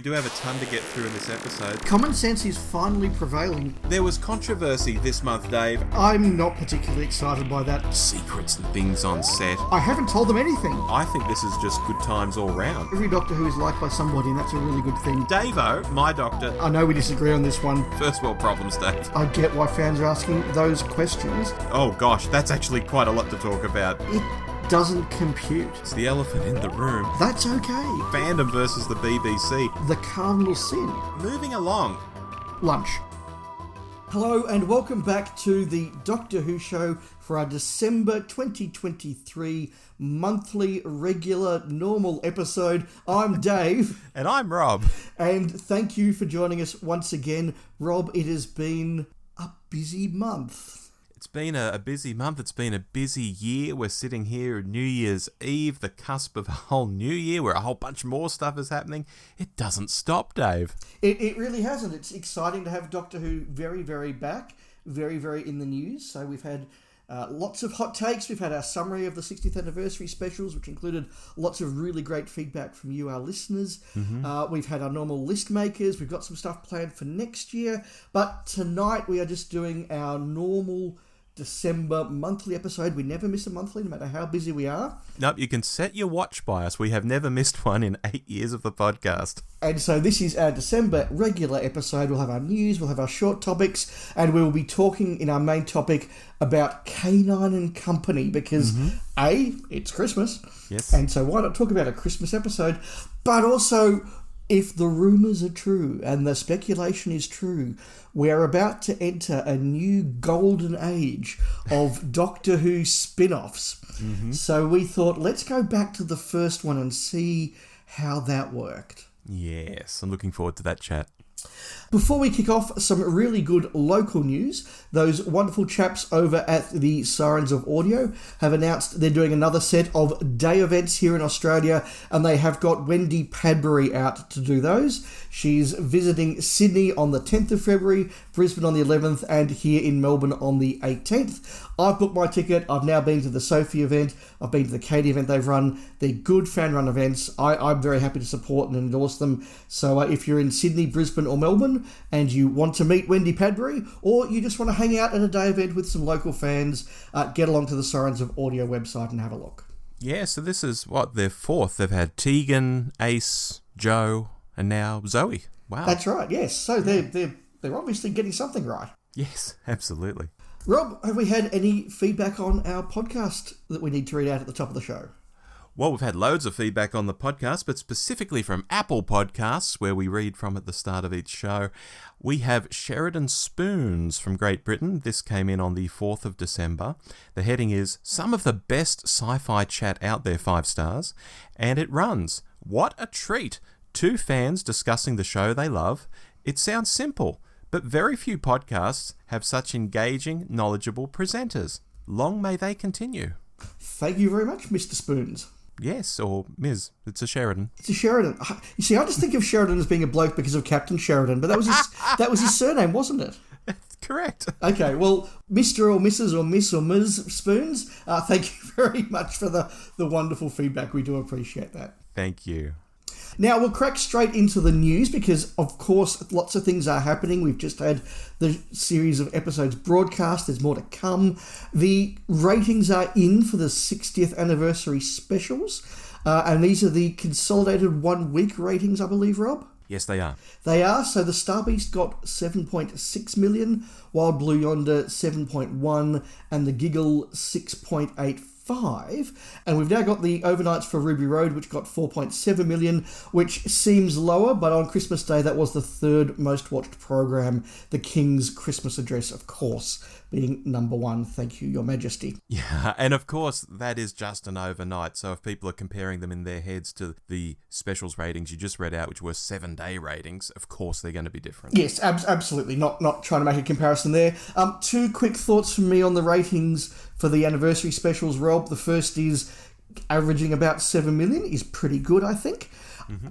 We do have a ton to get through in this episode. Common sense is finally prevailing. There was controversy this month, Dave. I'm not particularly excited by that. Secrets and things on set. I haven't told them anything. I think this is just good times all round. Every Doctor Who is liked by somebody, and that's a really good thing. Davo, my doctor. I know we disagree on this one. First world problems, Dave. I get why fans are asking those questions. Oh gosh, that's actually quite a lot to talk about. It doesn't compute. It's the elephant in the room. That's okay. Fandom versus the BBC. The cardinal sin. Moving along. Lunch. Hello and welcome back to the Doctor Who show for our December 2023 monthly regular normal episode. I'm Dave. And I'm Rob. And thank you for joining us once again. Rob, it has been a busy month. It's been a busy month. It's been a busy year. We're sitting here New Year's Eve, the cusp of a whole new year where a whole bunch more stuff is happening. It doesn't stop, Dave. It really hasn't. It's exciting to have Doctor Who very, very back, very, very in the news. So we've had lots of hot takes. We've had our summary of the 60th anniversary specials, which included lots of really great feedback from you, our listeners. Mm-hmm. We've had our normal list makers. We've got some stuff planned for next year. But tonight we are just doing our normal December monthly episode. We never miss a monthly, no matter how busy we are. Nope, you can set your watch by us. We have never missed one in 8 years of the podcast. And so this is our December regular episode. We'll have our news, we'll have our short topics, and we'll be talking in our main topic about K-9 and Company, because A, it's Christmas. Yes. And so why not talk about a Christmas episode? But also, if the rumours are true and the speculation is true, we're about to enter a new golden age of Doctor Who spin-offs. Mm-hmm. So we thought, let's go back to the first one and see how that worked. Yes, I'm looking forward to that chat. Before we kick off, some really good local news. Those wonderful chaps over at the Sirens of Audio have announced they're doing another set of day events here in Australia, and they have got Wendy Padbury out to do those. She's visiting Sydney on the 10th of February, Brisbane on the 11th, and here in Melbourne on the 18th. I've booked my ticket. I've now been to the Sophie event. I've been to the Katie event they've run. They're good fan-run events. I'm very happy to support and endorse them. So if you're in Sydney, Brisbane or Melbourne and you want to meet Wendy Padbury, or you just want to hang out at a day event with some local fans, get along to the Sirens of Audio website and have a look. Yeah, so this is, their fourth. They've had Tegan, Ace, Joe, and now Zoe. Wow. That's right, yes. So they're obviously getting something right. Yes, absolutely. Rob, have we had any feedback on our podcast that we need to read out at the top of the show? Well, we've had loads of feedback on the podcast, but specifically from Apple Podcasts, where we read from at the start of each show. We have Sheridan Spoons from Great Britain. This came in on the 4th of December. The heading is, some of the best sci-fi chat out there, 5 stars. And it runs, what a treat. 2 fans discussing the show they love. It sounds simple, but very few podcasts have such engaging, knowledgeable presenters. Long may they continue. Thank you very much, Mr. Spoons. Yes, or Ms. It's a Sheridan. It's a Sheridan. You see, I just think of Sheridan as being a bloke because of Captain Sheridan, but that was his surname, wasn't it? Correct. Okay, well, Mr. or Mrs. or Miss or Ms. Spoons, thank you very much for the wonderful feedback. We do appreciate that. Thank you. Now, we'll crack straight into the news because, of course, lots of things are happening. We've just had the series of episodes broadcast. There's more to come. The ratings are in for the 60th anniversary specials. And these are the consolidated 1-week ratings, I believe, Rob? Yes, they are. They are. So the Star Beast got 7.6 million, Wild Blue Yonder 7.1, and the Giggle 6.85. And we've now got the overnights for Ruby Road, which got 4.7 million, which seems lower, but on Christmas Day that was the 3rd most watched program, The King's Christmas Address, of course, being number 1. Thank you, Your Majesty. Yeah, and of course that is just an overnight, so if people are comparing them in their heads to the specials ratings you just read out, which were 7-day ratings, of course they're going to be different. Yes, absolutely. Not trying to make a comparison there. 2 quick thoughts from me on the ratings for the anniversary specials, Rob. The first is averaging about 7 million is pretty good, I think. Mm-hmm.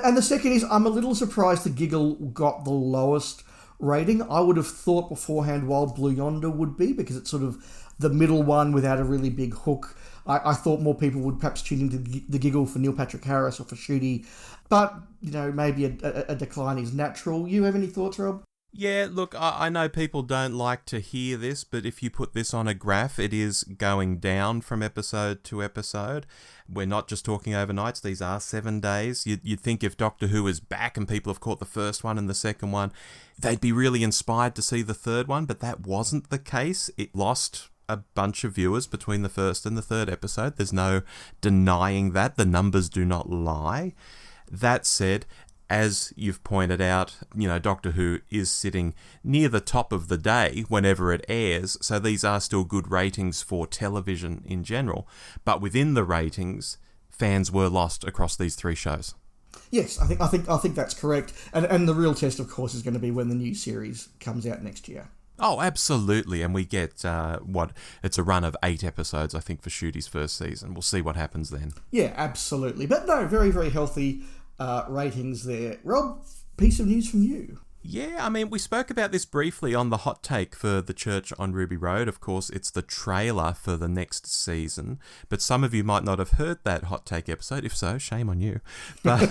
And the second is I'm a little surprised the Giggle got the lowest rating. I would have thought beforehand Wild Blue Yonder would be, because it's sort of the middle one without a really big hook. I thought more people would perhaps tune into the giggle for Neil Patrick Harris or for Shooty. But, maybe a decline is natural. You have any thoughts, Rob? Yeah, look, I know people don't like to hear this, but if you put this on a graph, it is going down from episode to episode. We're not just talking overnights, these are 7 days. You'd think if Doctor Who is back and people have caught the first one and the second one, they'd be really inspired to see the third one, but that wasn't the case. It lost a bunch of viewers between the first and the third episode. There's no denying that. The numbers do not lie. That said, as you've pointed out, Doctor Who is sitting near the top of the day whenever it airs, so these are still good ratings for television in general. But within the ratings, fans were lost across these 3 shows. Yes, I think that's correct. And the real test, of course, is going to be when the new series comes out next year. Oh, absolutely. And we get, it's a run of 8 episodes, I think, for Shooty's first season. We'll see what happens then. Yeah, absolutely. But no, very, very healthy ratings there. Rob, piece of news from you. Yeah, we spoke about this briefly on the hot take for The Church on Ruby Road. Of course, it's the trailer for the next season, but some of you might not have heard that hot take episode. If so, shame on you. But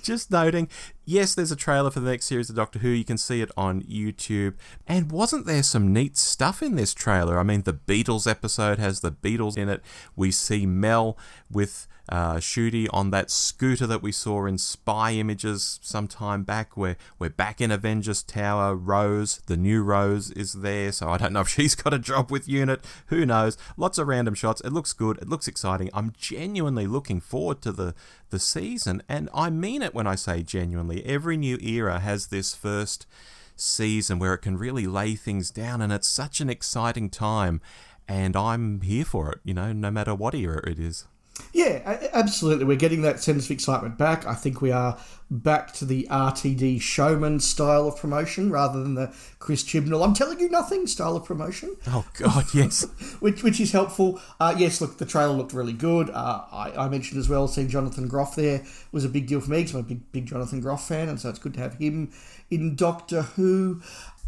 just noting, yes, there's a trailer for the next series of Doctor Who. You can see it on YouTube. And wasn't there some neat stuff in this trailer? The Beatles episode has the Beatles in it. We see Mel with Shooty on that scooter that we saw in spy images some time back. We're back in Avengers Tower. Rose, the new Rose, is there, so I don't know if she's got a job with UNIT. Who knows? Lots of random shots. It looks good. It looks exciting. I'm genuinely looking forward to the season, and I mean it when I say genuinely. Every new era has this first season where it can really lay things down, and it's such an exciting time, and I'm here for it, no matter what era it is. Yeah, absolutely. We're getting that sense of excitement back. I think we are back to the RTD showman style of promotion rather than the Chris Chibnall, I'm telling you nothing style of promotion. Oh, God, yes. which is helpful. Yes, look, the trailer looked really good. I mentioned as well, seeing Jonathan Groff there was a big deal for me because I'm a big Jonathan Groff fan, and so it's good to have him in Doctor Who.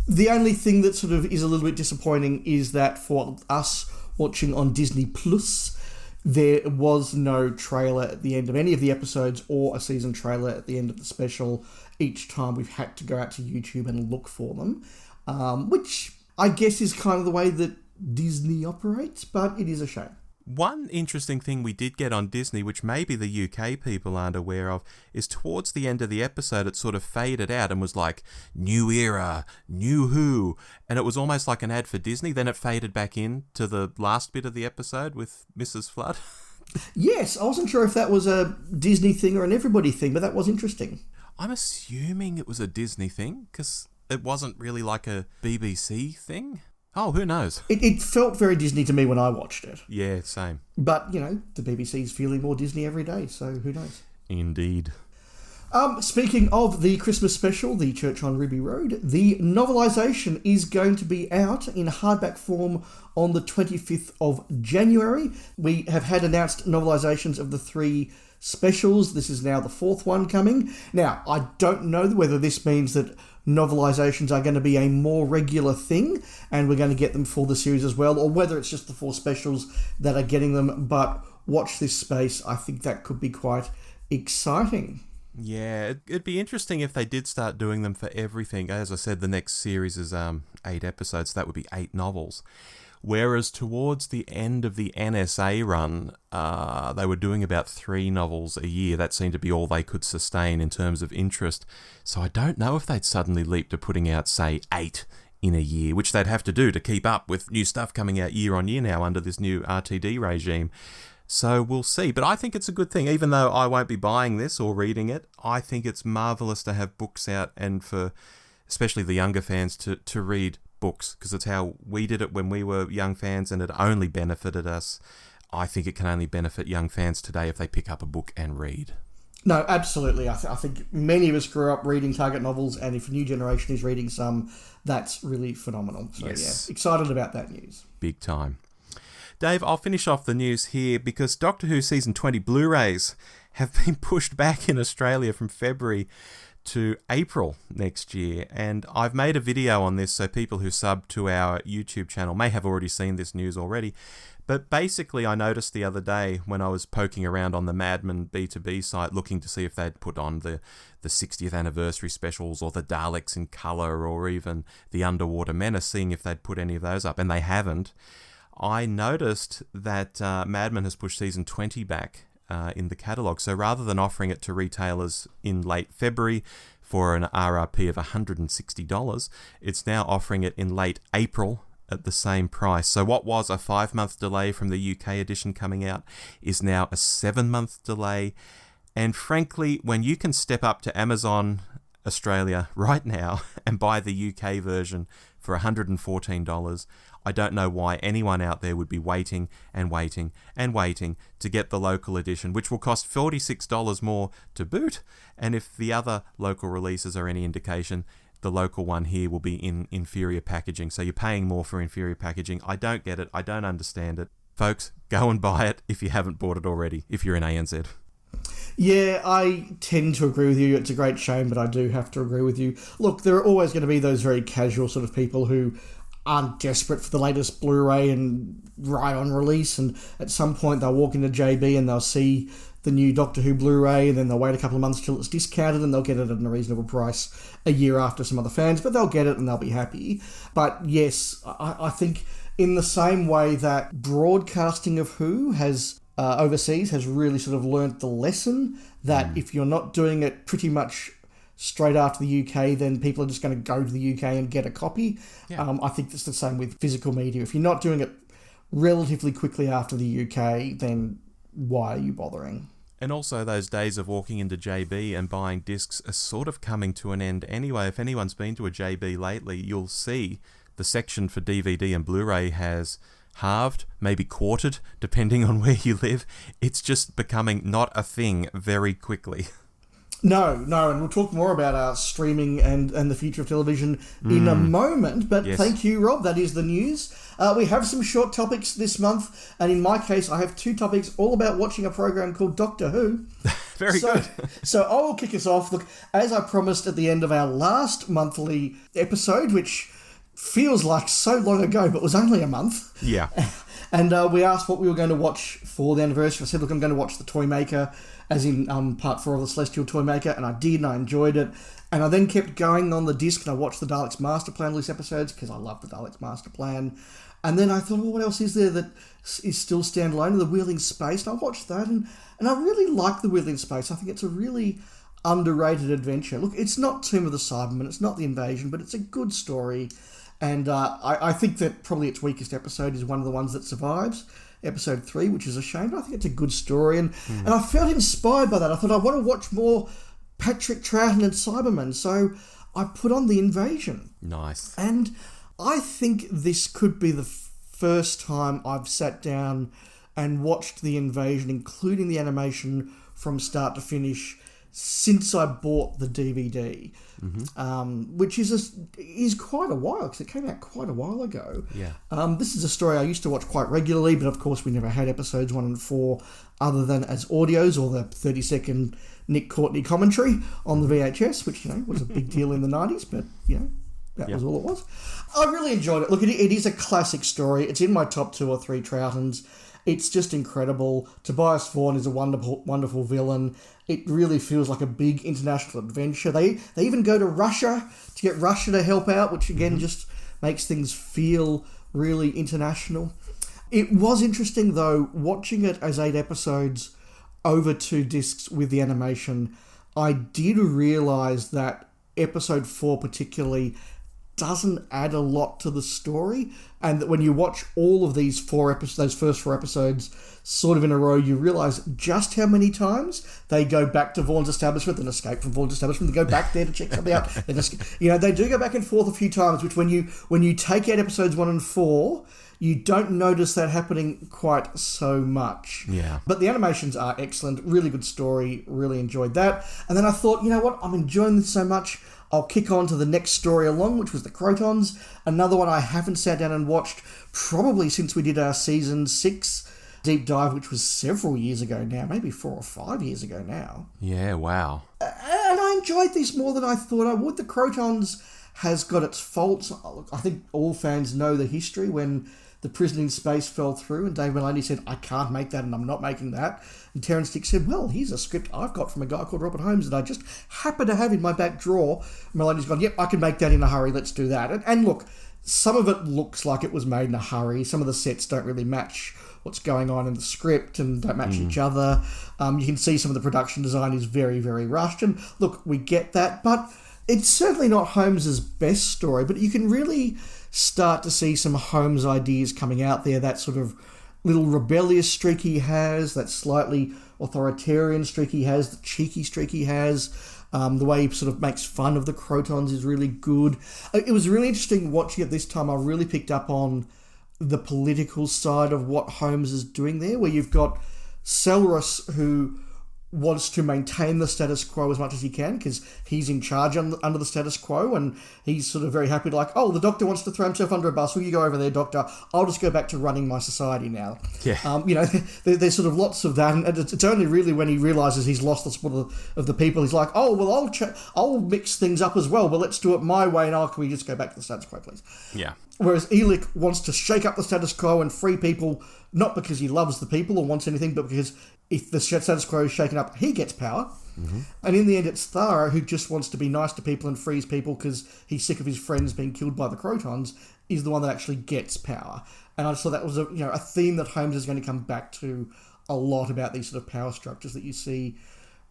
The only thing that sort of is a little bit disappointing is that for us watching on Disney Plus, there was no trailer at the end of any of the episodes or a season trailer at the end of the special. Each time we've had to go out to YouTube and look for them, which I guess is kind of the way that Disney operates, but it is a shame. One interesting thing we did get on Disney, which maybe the UK people aren't aware of, is towards the end of the episode, it sort of faded out and was like, new era, new Who, and it was almost like an ad for Disney. Then it faded back in to the last bit of the episode with Mrs. Flood. Yes, I wasn't sure if that was a Disney thing or an everybody thing, but that was interesting. I'm assuming it was a Disney thing, because it wasn't really like a BBC thing. Oh, who knows? It felt very Disney to me when I watched it. Yeah, same. But, the BBC's feeling more Disney every day, so who knows? Indeed. Speaking of the Christmas special, The Church on Ruby Road, the novelisation is going to be out in hardback form on the 25th of January. We have had announced novelisations of the 3 specials. This is now the 4th one coming. Now, I don't know whether this means that novelisations are going to be a more regular thing and we're going to get them for the series as well, or whether it's just the 4 specials that are getting them, but watch this space. I think that could be quite exciting. Yeah, it'd be interesting if they did start doing them for everything. As I said, the next series is 8 episodes, so that would be 8 novels. Whereas towards the end of the NSA run, they were doing about 3 novels a year. That seemed to be all they could sustain in terms of interest. So I don't know if they'd suddenly leap to putting out, say, 8 in a year, which they'd have to do to keep up with new stuff coming out year on year now under this new RTD regime. So we'll see. But I think it's a good thing. Even though I won't be buying this or reading it, I think it's marvellous to have books out and for especially the younger fans to read books, because it's how we did it when we were young fans and it only benefited us. I think it can only benefit young fans today if they pick up a book and read. No, absolutely. I think many of us grew up reading target novels, and if a new generation is reading some, that's really phenomenal. So yes. Yeah, excited about that news. Big time. Dave, I'll finish off the news here because Doctor Who Season 20 Blu-rays have been pushed back in Australia from February to April next year. And I've made a video on this, so people who sub to our YouTube channel may have already seen this news already. But basically, I noticed the other day when I was poking around on the Madman B2B site looking to see if they'd put on the 60th anniversary specials or the Daleks in colour or even the Underwater Menace, seeing if they'd put any of those up, and they haven't. I noticed that Madman has pushed season 20 back in the catalogue. So rather than offering it to retailers in late February for an RRP of $160, it's now offering it in late April at the same price. So what was a 5-month delay from the UK edition coming out is now a 7-month delay. And frankly, when you can step up to Amazon Australia right now and buy the UK version for $114, I don't know why anyone out there would be waiting and waiting and waiting to get the local edition, which will cost $46 more to boot. And if the other local releases are any indication, the local one here will be in inferior packaging. So you're paying more for inferior packaging. I don't get it. I don't understand it. Folks, go and buy it if you haven't bought it already, if you're in ANZ. Yeah, I tend to agree with you. It's a great shame, but I do have to agree with you. Look, there are always going to be those very casual sort of people who aren't desperate for the latest Blu-ray and right on release, and at some point they'll walk into JB and they'll see the new Doctor Who Blu-ray, and then they'll wait a couple of months till it's discounted, and they'll get it at a reasonable price a year after some other fans, but they'll get it and they'll be happy. But yes, I think in the same way that broadcasting of Who has overseas has really sort of learnt the lesson that if you're not doing it pretty much straight after the UK, then people are just going to go to the UK and get a copy. Yeah. I think it's the same with physical media. If you're not doing it relatively quickly after the UK, then why are you bothering? And also those days of walking into JB and buying discs are sort of coming to an end anyway. If anyone's been to a JB lately, you'll see the section for DVD and Blu-ray has halved, maybe quartered, depending on where you live. It's just becoming not a thing very quickly. No, and we'll talk more about streaming and the future of television in a moment, but yes. Thank you, Rob. That is the news. We have some short topics this month, and in my case, I have 2 topics all about watching a program called Doctor Who. Very good. So I will kick us off. Look, as I promised at the end of our last monthly episode, which feels like so long ago, but was only a month. Yeah. And we asked what we were going to watch for the anniversary. I said, look, I'm going to watch The Toymaker, as in part 4 of The Celestial Toymaker, and I did, and I enjoyed it. And I then kept going on the disc, and I watched the Daleks Master Plan list episodes, because I love the Daleks Master Plan. And then I thought, well, what else is there that is still standalone? The Wheel in Space, and I watched that, and I really like The Wheel in Space. I think it's a really underrated adventure. Look, it's not Tomb of the Cybermen, it's not The Invasion, but it's a good story. And I think that probably its weakest episode is one of the ones that survives, episode 3, which is a shame, but I think it's a good story. And I felt inspired by that. I thought, I want to watch more Patrick Troughton and Cybermen. So I put on The Invasion. Nice. And I think this could be the first time I've sat down and watched The Invasion, including the animation from start to finish, since I bought the DVD, which is quite a while, because it came out quite a while ago. Yeah. This is a story I used to watch quite regularly, but of course we never had episodes 1 and 4 other than as audios or the 30-second Nick Courtney commentary on the VHS, which, was a big deal in the 90s, but, that was all it was. I really enjoyed it. Look, it is a classic story. It's in my top 2 or 3 Troughtons. It's just incredible. Tobias Vaughan is a wonderful, wonderful villain. It really feels like a big international adventure. They even go to Russia to get Russia to help out, which again just makes things feel really international. It was interesting, though, watching it as 8 episodes over 2 discs with the animation. I did realise that episode 4 particularly doesn't add a lot to the story, and that when you watch all of these those first 4 episodes sort of in a row, you realise just how many times they go back to Vaughan's establishment and escape from Vaughan's establishment. They go back there to check something out. They do go back and forth a few times, which when you take out episodes 1 and 4, you don't notice that happening quite so much. Yeah. But the animations are excellent. Really good story. Really enjoyed that. And then I thought, you know what? I'm enjoying this so much, I'll kick on to the next story along, which was the Crotons. Another one I haven't sat down and watched probably since we did our season 6 deep dive, which was several years ago now, maybe 4 or 5 years ago now. Yeah, wow. And I enjoyed this more than I thought I would. The Crotons has got its faults. I think all fans know the history when the Prison in Space fell through and Dave Maloney said, I can't make that and I'm not making that. And Terrence Dicks said, well, here's a script I've got from a guy called Robert Holmes that I just happen to have in my back drawer. Maloney's gone, yep, I can make that in a hurry, let's do that. And look, some of it looks like it was made in a hurry. Some of the sets don't really match what's going on in the script and don't match each other. You can see some of the production design is very, very rushed. And look, we get that, but it's certainly not Holmes's best story, but you can really start to see some Holmes ideas coming out there, that sort of little rebellious streak he has, that slightly authoritarian streak he has, the cheeky streak he has, the way he sort of makes fun of the Crotons is really good. It was really interesting watching it this time. I really picked up on the political side of what Holmes is doing there, where you've got Selrus, who wants to maintain the status quo as much as he can because he's in charge under the status quo, and he's sort of very happy to like, oh, the Doctor wants to throw himself under a bus. Will you go over there, Doctor? I'll just go back to running my society now. Yeah. There's sort of lots of that, and it's only really when he realises he's lost the support of the people, he's like, oh, well, I'll mix things up as well, but let's do it my way, and can we just go back to the status quo, please? Yeah. Whereas Elic wants to shake up the status quo and free people, not because he loves the people or wants anything, but because if the status quo is shaken up, he gets power. Mm-hmm. And in the end, it's Thara who just wants to be nice to people and frees people because he's sick of his friends being killed by the Crotons, is the one that actually gets power. And I just thought that was a theme that Holmes is going to come back to a lot about these sort of power structures that you see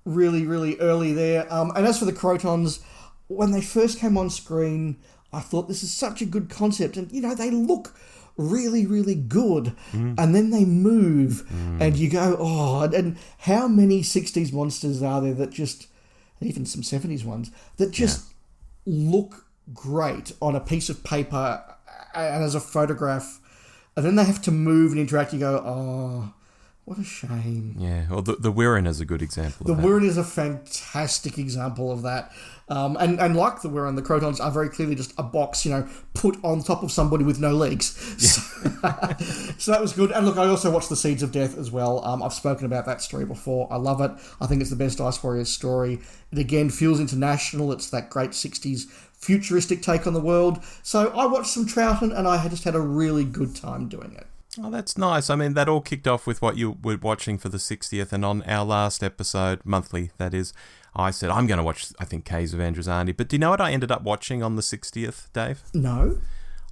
really, really early there. And as for the Crotons, when they first came on screen, I thought this is such a good concept. And, they look really, really good. And then they move and you go, oh, and how many 60s monsters are there that just, even some 70s ones, that just look great on a piece of paper and as a photograph, and then they have to move and interact. You go, oh, what a shame. Yeah, well, the Wirren is a good example of that. The Wirren is a fantastic example of that. And like the Wirren, the Crotons are very clearly just a box, put on top of somebody with no legs. Yeah. So that was good. And look, I also watched The Seeds of Death as well. I've spoken about that story before. I love it. I think it's the best Ice Warriors story. It again feels international. It's that great 60s futuristic take on the world. So I watched some Troughton and I just had a really good time doing it. Oh, that's nice. I mean, that all kicked off with what you were watching for the 60th, and on our last episode, monthly, that is, I said, I'm going to watch, I think, Caves of Androzani. But do you know what I ended up watching on the 60th, Dave? No.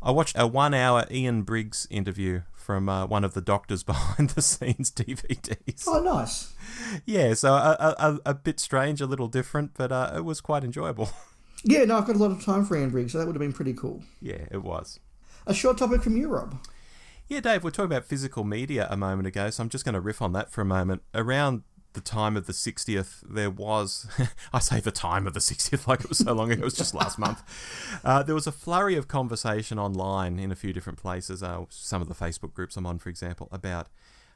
I watched a 1-hour Ian Briggs interview from one of the Doctor's behind-the-scenes DVDs. Oh, nice. Yeah, so a bit strange, a little different, but it was quite enjoyable. Yeah, no, I've got a lot of time for Ian Briggs, so that would have been pretty cool. Yeah, it was. A short topic from you, Rob. Yeah, Dave, we're talking about physical media a moment ago, so I'm just going to riff on that for a moment. Around the time of the 60th, there was... I say the time of the 60th like it was so long ago, it was just last month. There was a flurry of conversation online in a few different places, some of the Facebook groups I'm on, for example, about,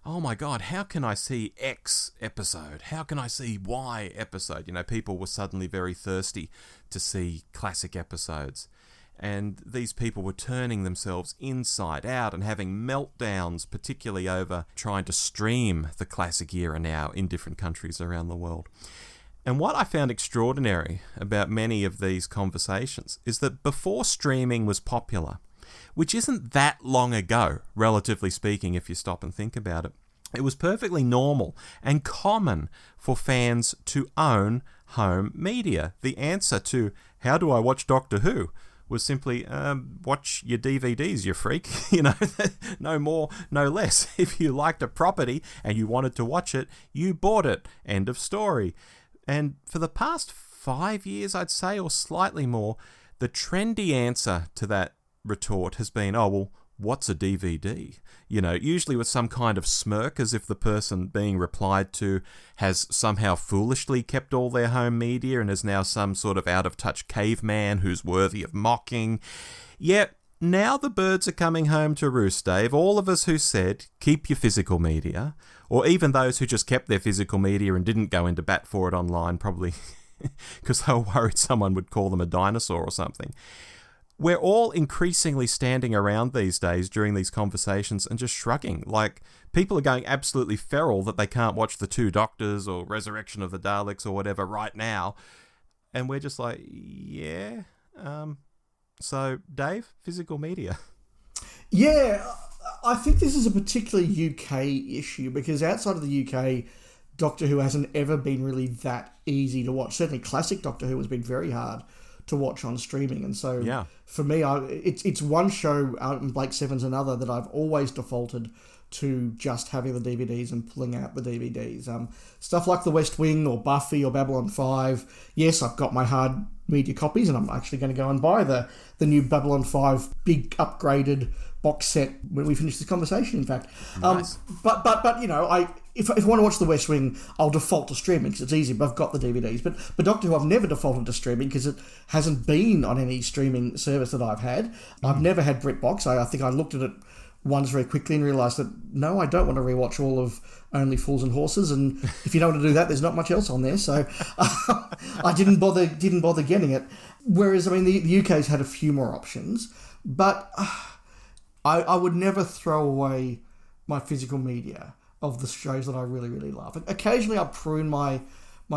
oh my God, how can I see X episode? How can I see Y episode? People were suddenly very thirsty to see classic episodes. And these people were turning themselves inside out and having meltdowns, particularly over trying to stream the classic era now in different countries around the world. And what I found extraordinary about many of these conversations is that before streaming was popular, which isn't that long ago, relatively speaking, if you stop and think about it, it was perfectly normal and common for fans to own home media. The answer to, how do I watch Doctor Who? Was simply, watch your DVDs, you freak. No more, no less. If you liked a property and you wanted to watch it, you bought it. End of story. And for the past 5 years, I'd say, or slightly more, the trendy answer to that retort has been, oh, well, what's a DVD? Usually with some kind of smirk, as if the person being replied to has somehow foolishly kept all their home media and is now some sort of out-of-touch caveman who's worthy of mocking. Yet, now the birds are coming home to roost, Dave. All of us who said, keep your physical media, or even those who just kept their physical media and didn't go into bat for it online, probably because they were worried someone would call them a dinosaur or something. We're all increasingly standing around these days during these conversations and just shrugging. Like, people are going absolutely feral that they can't watch The Two Doctors or Resurrection of the Daleks or whatever right now. And we're just like, yeah. So, Dave, physical media. Yeah, I think this is a particularly UK issue because outside of the UK, Doctor Who hasn't ever been really that easy to watch. Certainly classic Doctor Who has been very hard to watch on streaming. And so for me, it's one show out and Blake Seven's another that I've always defaulted to just having the DVDs and pulling out the DVDs. Stuff like The West Wing or Buffy or Babylon 5. Yes, I've got my hard media copies and I'm actually going to go and buy the new Babylon 5 big upgraded box set when we finish this conversation, in fact. Nice. But you know, if I want to watch The West Wing, I'll default to streaming because it's easy, but I've got the DVDs. But Doctor Who, I've never defaulted to streaming because it hasn't been on any streaming service that I've had. I've never had BritBox. I think I looked at it once very quickly and realised that, no, I don't want to rewatch all of Only Fools and Horses, and if you don't want to do that, there's not much else on there, so I didn't bother getting it. Whereas, I mean, the UK's had a few more options, but I would never throw away my physical media of the shows that I really, really love. Occasionally I prune my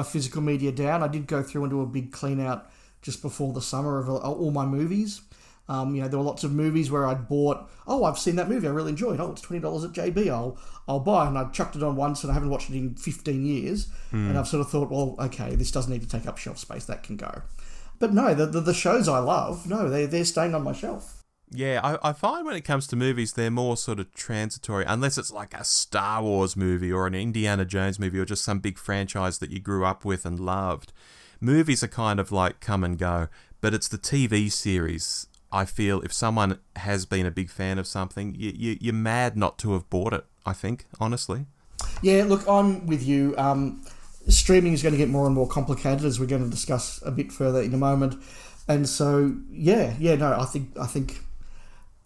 physical media down. I did go through and do a big clean out just before the summer of all my movies. You know, there were lots of movies where I'd bought, I've seen that movie, I really enjoyed. It's $20 at JB, I'll buy. And I chucked it on once and I haven't watched it in 15 years. And I've sort of thought, well, okay, this doesn't need to take up shelf space, that can go. But no, the shows I love, no, they're staying on my shelf. Yeah, I find when it comes to movies, they're more sort of transitory, unless it's like a Star Wars movie or an Indiana Jones movie or just some big franchise that you grew up with and loved. Movies are kind of like come and go, but it's the TV series. I feel if someone has been a big fan of something, you're mad not to have bought it, I think, honestly. Yeah, look, I'm with you. Streaming is going to get more and more complicated, as we're going to discuss a bit further in a moment. And so, I think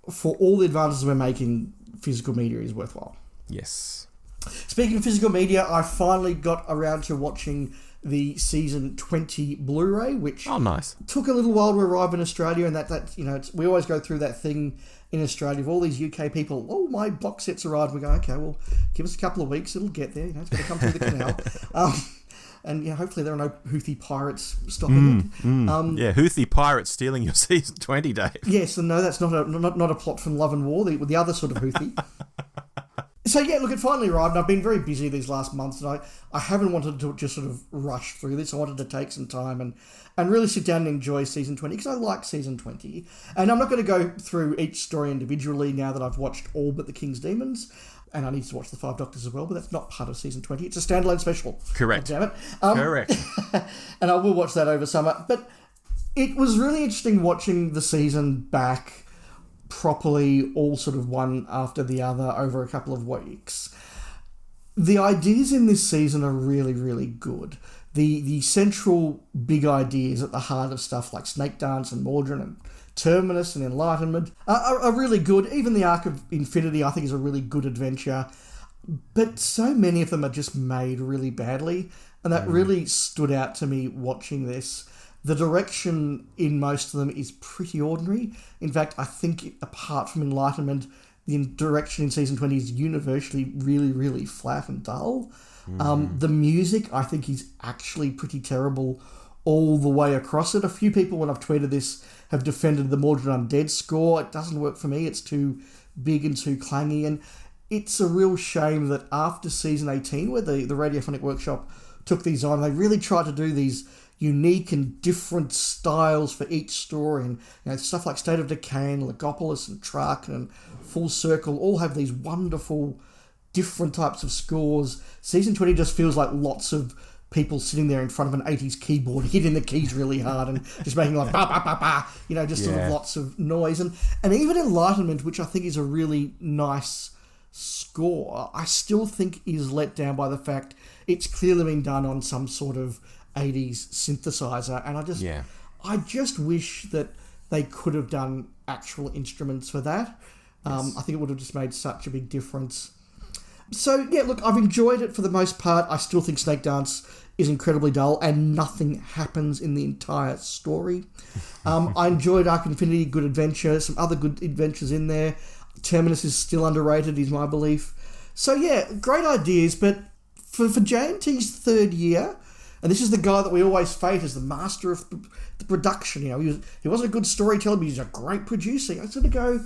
for all the advantages we're making, physical media is worthwhile. Yes. Speaking of physical media, I finally got around to watching the season 20 Blu-ray, which nice. Took a little while to arrive in Australia, and that you know, we always go through that thing in Australia of all these UK people, my box set's arrived. We go, okay, well, give us a couple of weeks, it'll get there, it's going to come through the canal. And hopefully there are no Houthi pirates stopping it. Houthi pirates stealing your season 20, Dave. Yes, and no, that's not a plot from Love and War, the other sort of Houthi. So look, it finally arrived, and I've been very busy these last months, and I haven't wanted to just sort of rush through this. I wanted to take some time and really sit down and enjoy season 20, because I like season 20. And I'm not going to go through each story individually now that I've watched all but The King's Demons. And I need to watch The Five Doctors as well, but that's not part of season 20. It's a standalone special. Correct. Damn it. Correct. And I will watch that over summer. But it was really interesting watching the season back properly, all sort of one after the other over a couple of weeks. The ideas in this season are really, really good. The central big ideas at the heart of stuff like Snake Dance and Mordrin and Terminus and Enlightenment are really good. Even the Arc of Infinity, I think, is a really good adventure. But so many of them are just made really badly, and that really stood out to me watching this. The direction in most of them is pretty ordinary. In fact, I think apart from Enlightenment, the direction in season 20 is universally really, really flat and dull. The music, I think, is actually pretty terrible all the way across it. A few people, when I've tweeted this, have defended the Mordred Undead score. It doesn't work for me. It's too big and too clangy. And it's a real shame that after season 18, where the Radiophonic Workshop took these on, they really tried to do these unique and different styles for each story. And stuff like State of Decay and Legopolis and Traken and Full Circle all have these wonderful different types of scores. Season 20 just feels like lots of people sitting there in front of an 80s keyboard, hitting the keys really hard and just making like ba ba ba ba, sort of lots of noise. And even Enlightenment, which I think is a really nice score, I still think is let down by the fact it's clearly been done on some sort of 80s synthesizer. And I just wish that they could have done actual instruments for that. Yes. I think it would have just made such a big difference. So, look, I've enjoyed it for the most part. I still think Snake Dance is incredibly dull and nothing happens in the entire story. I enjoyed Arc Infinity, good adventure, some other good adventures in there. Terminus is still underrated, is my belief. So, great ideas, but for JNT's third year, And this is the guy that we always fate as the master of the production. He wasn't a good storyteller, but he's a great producer. I sort of go,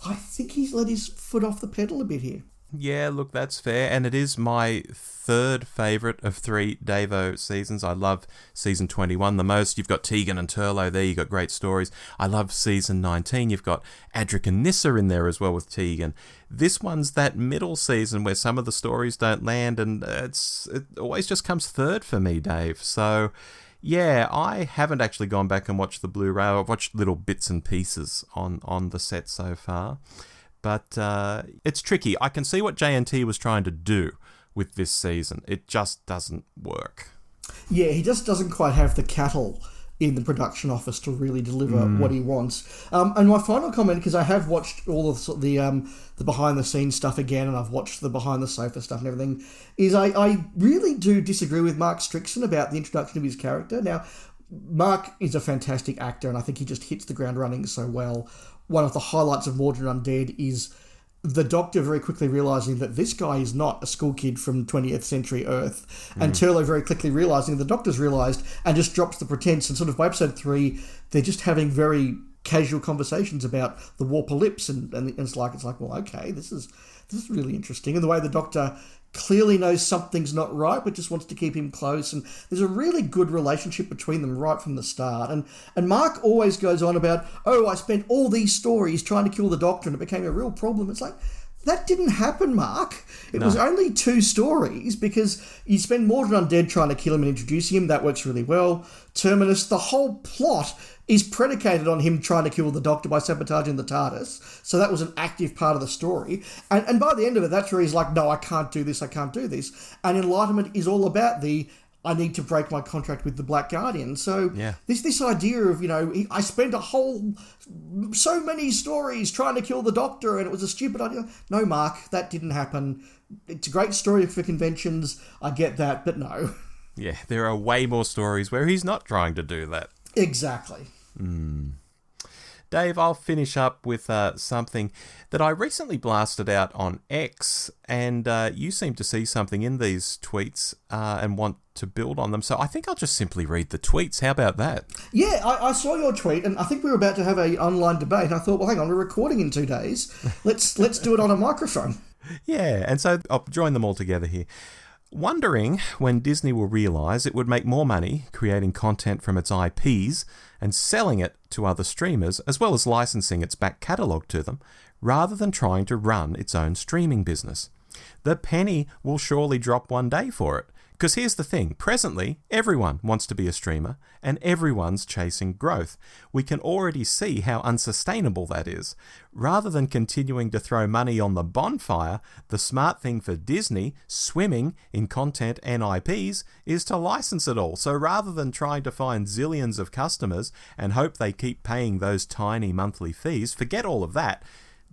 I think he's let his foot off the pedal a bit here. Yeah, look, that's fair. And it is my third favourite of 3 Davo seasons. I love season 21 the most. You've got Tegan and Turlo there. You've got great stories. I love season 19. You've got Adric and Nissa in there as well with Tegan. This one's that middle season where some of the stories don't land, and it always just comes third for me, Dave. So, yeah, I haven't actually gone back and watched the Blu-ray. I've watched little bits and pieces on the set so far. But it's tricky. I can see what JNT was trying to do with this season. It just doesn't work. Yeah, he just doesn't quite have the cattle in the production office to really deliver what he wants. And my final comment, because I have watched all of the behind-the-scenes stuff again, and I've watched the behind-the-sofa stuff and everything, is I really do disagree with Mark Strickson about the introduction of his character. Now, Mark is a fantastic actor, and I think he just hits the ground running so well. One of the highlights of Mordred Undead is the Doctor very quickly realising that this guy is not a school kid from 20th century Earth, and Turlo very quickly realising, the Doctor's realised, and just drops the pretense, and sort of by episode 3, they're just having very casual conversations about the Warpalypse, and it's like, well, okay, this is really interesting, and the way the Doctor clearly knows something's not right, but just wants to keep him close. And there's a really good relationship between them right from the start. And Mark always goes on about, I spent all these stories trying to kill the Doctor and it became a real problem. It's like, that didn't happen, Mark. It was only 2 stories, because you spend Mordred Undead trying to kill him and introducing him. That works really well. Terminus, the whole plot is predicated on him trying to kill the Doctor by sabotaging the TARDIS. So that was an active part of the story. And by the end of it, that's where he's like, no, I can't do this. And Enlightenment is all about I need to break my contract with the Black Guardian. So this idea of, I spent so many stories trying to kill the Doctor and it was a stupid idea. No, Mark, that didn't happen. It's a great story for conventions. I get that, but no. Yeah, there are way more stories where he's not trying to do that. Exactly. Dave, I'll finish up with something that I recently blasted out on X, and you seem to see something in these tweets and want to build on them. So I think I'll just simply read the tweets. How about that? Yeah, I saw your tweet, and I think we were about to have an online debate, and I thought, well, hang on, we're recording in 2 days. Let's do it on a microphone. Yeah, and so I'll join them all together here. Wondering when Disney will realise it would make more money creating content from its IPs and selling it to other streamers, as well as licensing its back catalogue to them, rather than trying to run its own streaming business. The penny will surely drop one day for it. Because here's the thing, presently, everyone wants to be a streamer, and everyone's chasing growth. We can already see how unsustainable that is. Rather than continuing to throw money on the bonfire, the smart thing for Disney, swimming in content and IPs, is to license it all. So rather than trying to find zillions of customers and hope they keep paying those tiny monthly fees, forget all of that.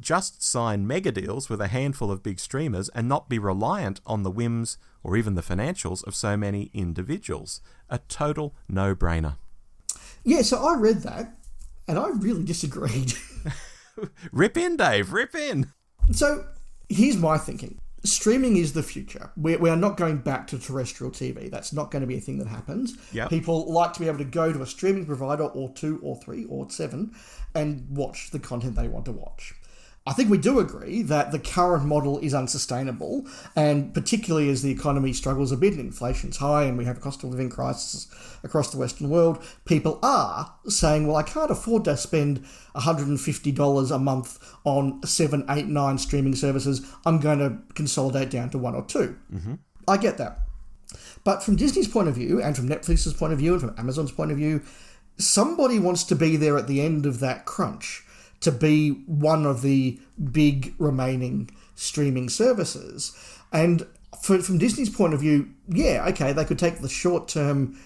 Just sign mega deals with a handful of big streamers and not be reliant on the whims or even the financials of so many individuals. A total no-brainer. Yeah, so I read that and I really disagreed. Rip in, Dave, rip in. So here's my thinking. Streaming is the future. We are not going back to terrestrial TV. That's not going to be a thing that happens. Yep. People like to be able to go to a streaming provider or 2 or 3 or 7 and watch the content they want to watch. I think we do agree that the current model is unsustainable, and particularly as the economy struggles a bit and inflation's high and we have a cost of living crisis across the Western world, people are saying, well, I can't afford to spend $150 a month on 7, 8, 9 streaming services. I'm going to consolidate down to 1 or 2. Mm-hmm. I get that. But from Disney's point of view, and from Netflix's point of view, and from Amazon's point of view, somebody wants to be there at the end of that crunch, to be one of the big remaining streaming services. And from Disney's point of view, yeah, okay, they could take the short-term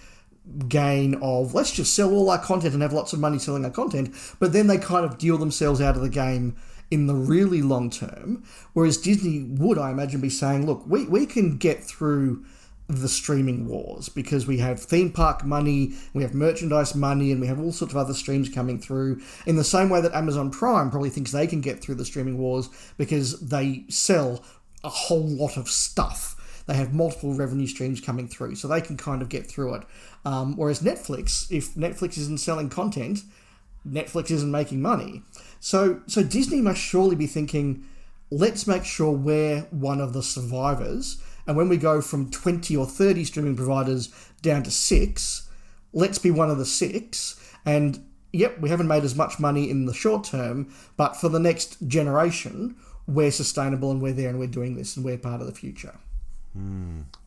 gain of, let's just sell all our content and have lots of money selling our content, but then they kind of deal themselves out of the game in the really long term, whereas Disney would, I imagine, be saying, look, we can get through the streaming wars because we have theme park money, we have merchandise money, and we have all sorts of other streams coming through, in the same way that Amazon Prime probably thinks they can get through the streaming wars because they sell a whole lot of stuff. They have multiple revenue streams coming through, so they can kind of get through it. Whereas Netflix, if Netflix isn't selling content, Netflix isn't making money. So Disney must surely be thinking, let's make sure we're one of the survivors. And when we go from 20 or 30 streaming providers down to 6, let's be one of the 6. And yep, we haven't made as much money in the short term, but for the next generation, we're sustainable and we're there and we're doing this and we're part of the future.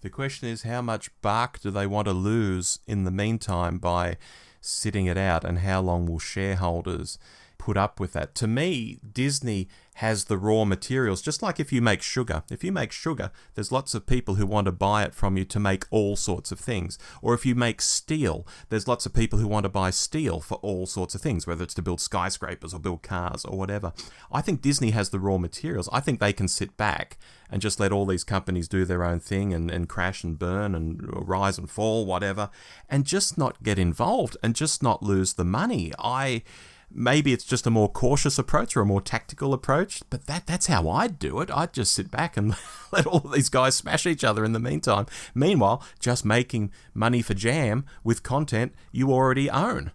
The question is, how much bark do they want to lose in the meantime by sitting it out, and how long will shareholders put up with that? To me, Disney has the raw materials, just like if you make sugar. If you make sugar, there's lots of people who want to buy it from you to make all sorts of things. Or if you make steel, there's lots of people who want to buy steel for all sorts of things, whether it's to build skyscrapers or build cars or whatever. I think Disney has the raw materials. I think they can sit back and just let all these companies do their own thing and crash and burn and rise and fall, whatever, and just not get involved and just not lose the money. Maybe it's just a more cautious approach or a more tactical approach, but that's how I'd do it. I'd just sit back and let all of these guys smash each other in the meantime. Meanwhile, just making money for jam with content you already own.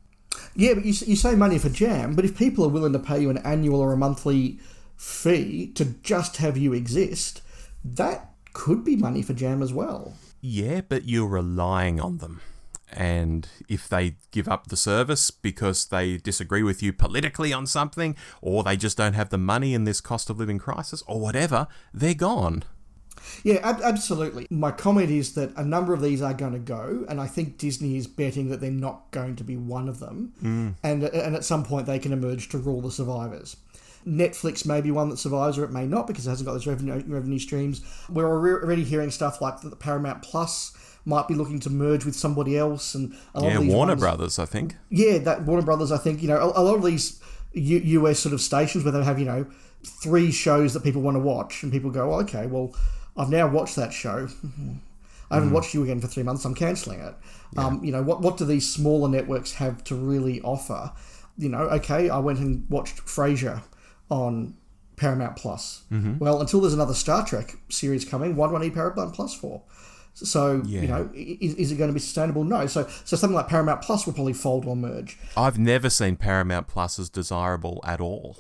Yeah, but you say money for jam, but if people are willing to pay you an annual or a monthly fee to just have you exist, that could be money for jam as well. Yeah, but you're relying on them. And if they give up the service because they disagree with you politically on something, or they just don't have the money in this cost of living crisis, or whatever, they're gone. Yeah, absolutely. My comment is that a number of these are going to go, and I think Disney is betting that they're not going to be one of them. And at some point they can emerge to rule the survivors. Netflix may be one that survives, or it may not, because it hasn't got those revenue streams. We're already hearing stuff like that the Paramount Plus might be looking to merge with somebody else, and a lot of these Warner Brothers, I think. Yeah, that Warner Brothers, I think. A lot of these US sort of stations where they have 3 shows that people want to watch, and people go, okay, well, I've now watched that show. I haven't watched you again for 3 months. I'm cancelling it. Yeah. What do these smaller networks have to really offer? Okay, I went and watched Frasier on Paramount Plus. Well, until there's another Star Trek series coming, what do I need Paramount Plus for? So, is it going to be sustainable? No. So something like Paramount Plus will probably fold or merge. I've never seen Paramount Plus as desirable at all.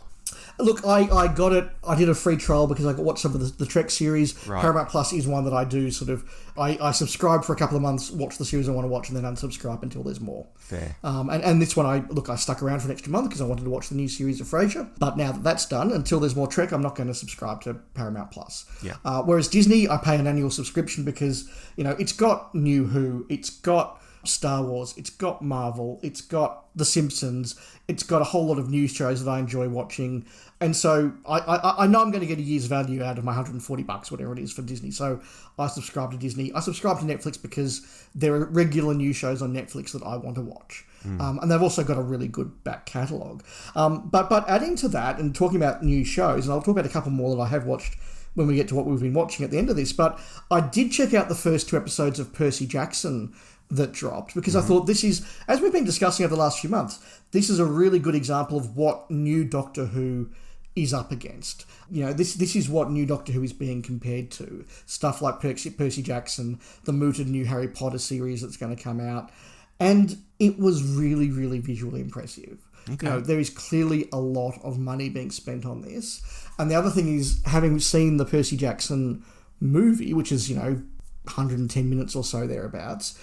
Look, I got it. I did a free trial because I watched some of the Trek series. Right. Paramount Plus is one that I do sort of... I subscribe for a couple of months, watch the series I want to watch, and then unsubscribe until there's more. Fair. And this one, I stuck around for an extra month because I wanted to watch the new series of Frasier. But now that that's done, until there's more Trek, I'm not going to subscribe to Paramount Plus. Yeah. Whereas Disney, I pay an annual subscription because, it's got New Who, it's got Star Wars, it's got Marvel, it's got The Simpsons, it's got a whole lot of news shows that I enjoy watching. And so I know I'm going to get a year's value out of my $140, whatever it is, for Disney. So I subscribe to Disney. I subscribe to Netflix because there are regular new shows on Netflix that I want to watch. And they've also got a really good back catalogue. But adding to that and talking about new shows, and I'll talk about a couple more that I have watched when we get to what we've been watching at the end of this, but I did check out the first 2 episodes of Percy Jackson that dropped, because I thought this is, as we've been discussing over the last few months, this is a really good example of what new Doctor Who is up against. This is what new Doctor Who is being compared to. Stuff like Percy Jackson, the mooted new Harry Potter series that's going to come out. And it was really, really visually impressive. Okay. There is clearly a lot of money being spent on this. And the other thing is, having seen the Percy Jackson movie, which is, 110 minutes or so thereabouts,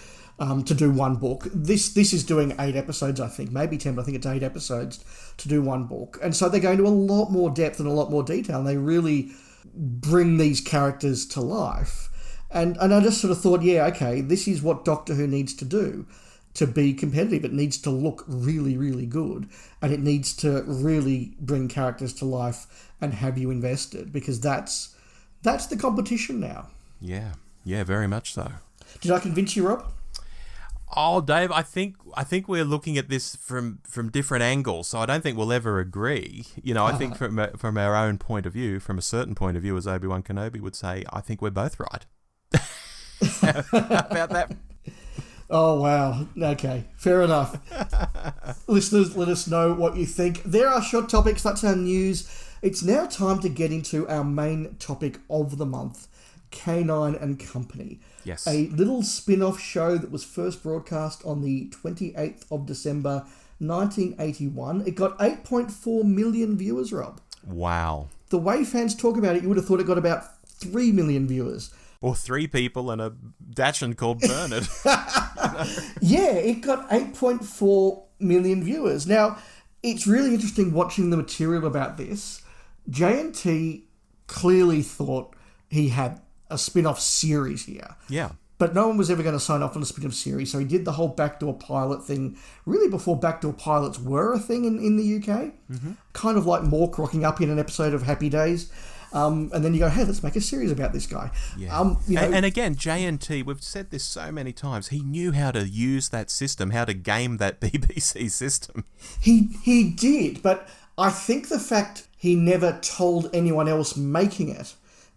to do one book. This is doing 8 episodes, I think, maybe 10, but I think it's 8 episodes to do one book. And so they're going to a lot more depth and a lot more detail, and they really bring these characters to life. And I just sort of thought, yeah, okay, this is what Doctor Who needs to do to be competitive. It needs to look really, really good, and it needs to really bring characters to life and have you invested, because that's the competition now. Yeah, very much so. Did I convince you, Rob? Oh, Dave, I think we're looking at this from different angles, so I don't think we'll ever agree. I think from our own point of view, from a certain point of view, as Obi-Wan Kenobi would say, I think we're both right. How about that? Oh, wow. Okay, fair enough. Listeners, let us know what you think. There are short topics. That's our news. It's now time to get into our main topic of the month, K-9 and Company. Yes. A little spin-off show that was first broadcast on the 28th of December 1981. It got 8.4 million viewers, Rob. Wow. The way fans talk about it, you would have thought it got about 3 million viewers. Or 3 people and a Dachshund called Bernard. Yeah, it got 8.4 million viewers. Now, it's really interesting watching the material about this. J&T clearly thought he had a spin-off series here. Yeah. But no one was ever going to sign off on a spin-off series, so he did the whole backdoor pilot thing, really before backdoor pilots were a thing in the UK. Mm-hmm. Kind of like Mork rocking up in an episode of Happy Days. And then you go, hey, let's make a series about this guy. Yeah. And again, J&T, we've said this so many times, he knew how to use that system, how to game that BBC system. He did, but I think the fact he never told anyone else making it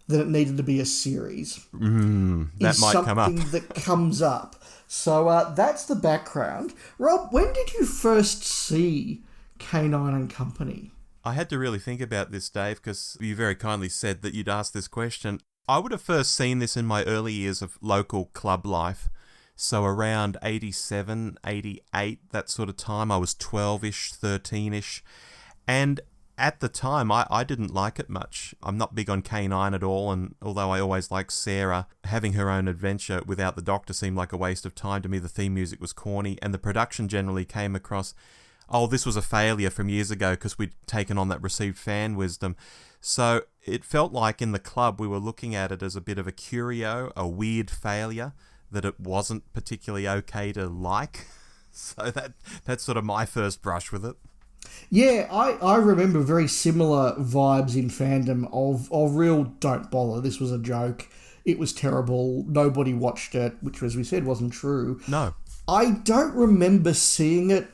that it needed to be a series that might come up. Something that comes up. So that's the background. Rob, when did you first see K-9 and Company? I had to really think about this, Dave, because you very kindly said that you'd ask this question. I would have first seen this in my early years of local club life. So around 87, 88, that sort of time. I was 12-ish, 13-ish. And at the time, I didn't like it much. I'm not big on K-9 at all, and although I always liked Sarah, having her own adventure without the Doctor seemed like a waste of time to me. The theme music was corny, and the production generally came across, oh, this was a failure from years ago because we'd taken on that received fan wisdom. So it felt like in the club we were looking at it as a bit of a curio, a weird failure that it wasn't particularly okay to like. So that's sort of my first brush with it. Yeah, I remember very similar vibes in fandom of real don't bother. This was a joke. It was terrible. Nobody watched it, which, as we said, wasn't true. No. I don't remember seeing it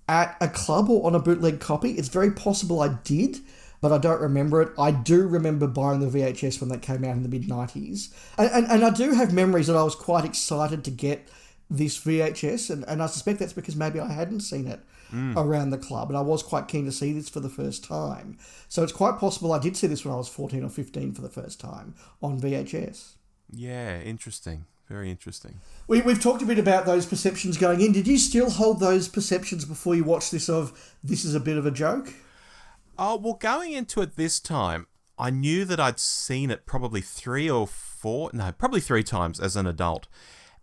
at a club or on a bootleg copy. It's very possible I did, but I don't remember it. I do remember buying the VHS when that came out in the mid-90s. And I do have memories that I was quite excited to get this VHS, and I suspect that's because maybe I hadn't seen it around the club, and I was quite keen to see this for the first time. So it's quite possible I did see this when I was 14 or 15 for the first time on VHS. Yeah, interesting. Very interesting. We've talked a bit about those perceptions going in. Did you still hold those perceptions before you watched this of, this is a bit of a joke? Oh, well, going into it this time, I knew that I'd seen it probably 3 times as an adult,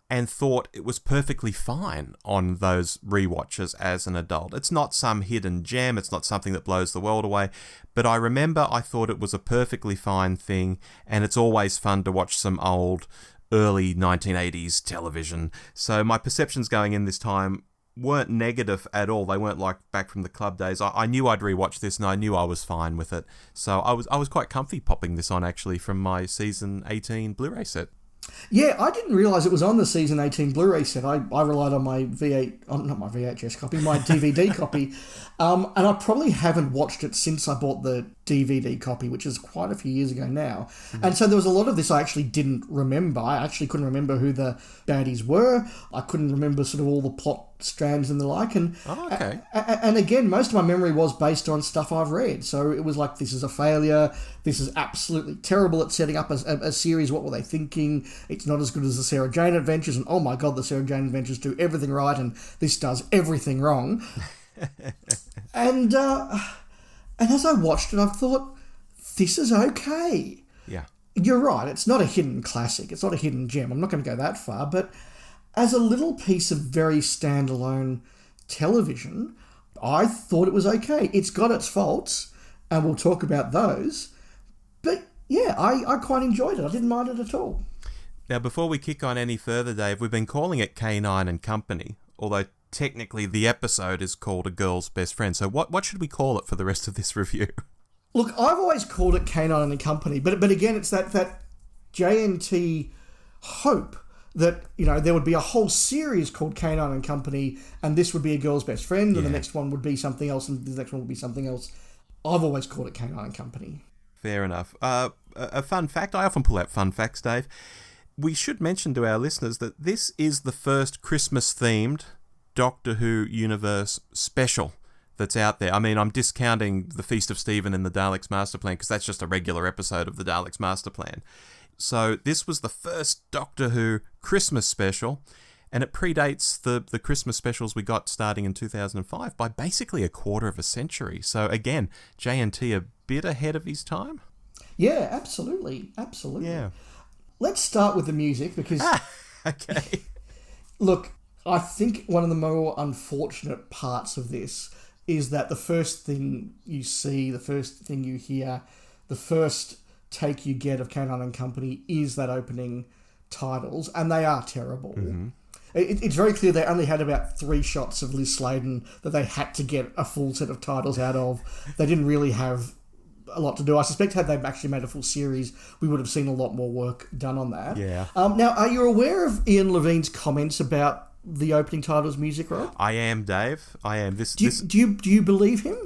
and thought it was perfectly fine on those rewatches as an adult. It's not some hidden gem, it's not something that blows the world away, but I remember I thought it was a perfectly fine thing, and it's always fun to watch some old, early 1980s television. So my perceptions going in this time weren't negative at all. They weren't like back from the club days. I knew I'd rewatch this, and I knew I was fine with it. So I was quite comfy popping this on, actually, from my season 18 Blu-ray set. Yeah, I didn't realise it was on the season 18 Blu-ray set. I relied on my not my VHS copy, my DVD copy. And I probably haven't watched it since I bought the DVD copy, which is quite a few years ago now. Mm-hmm. And so there was a lot of this I actually didn't remember. I actually couldn't remember who the baddies were. I couldn't remember sort of all the plot strands and the like. And, and again, most of my memory was based on stuff I've read. So it was like, this is a failure. This is absolutely terrible at setting up a series. What were they thinking? It's not as good as the Sarah Jane Adventures. And oh my God, the Sarah Jane Adventures do everything right, and this does everything wrong. And as I watched it, I thought, this is okay. Yeah. You're right, it's not a hidden classic. It's not a hidden gem. I'm not going to go that far. But as a little piece of very standalone television, I thought it was okay. It's got its faults, and we'll talk about those. But yeah, I quite enjoyed it. I didn't mind it at all. Now, before we kick on any further, Dave, we've been calling it K-9 and Company, although technically the episode is called A Girl's Best Friend. So what should we call it for the rest of this review? Look, I've always called it K-9 and Company, but again, it's that J&T hope that, you know, there would be a whole series called K-9 and Company, and this would be A Girl's Best Friend, and the next one would be something else, and the next one would be something else. I've always called it K-9 and Company. Fair enough. A fun fact, I often pull out fun facts, Dave. We should mention to our listeners that this is the first Christmas-themed Doctor Who universe special that's out there. I mean, I'm discounting the Feast of Stephen and the Daleks Master Plan because that's just a regular episode of the Daleks Master Plan. So this was the first Doctor Who Christmas special, and it predates the Christmas specials we got starting in 2005 by basically a quarter of a century. So again, JNT a bit ahead of his time. Yeah, absolutely. Absolutely. Yeah. Let's start with the music because... Okay. Look, I think one of the more unfortunate parts of this is that the first thing you see, the first thing you hear, the first take you get of K-9 and Company is that opening titles, and they are terrible. Mm-hmm. It's very clear they only had about 3 shots of Liz Sladen that they had to get a full set of titles out of. They didn't really have a lot to do. I suspect had they actually made a full series, we would have seen a lot more work done on that. Yeah. Now, are you aware of Ian Levine's comments about the opening titles music, Rob? I am, Dave. I am. Do you believe him?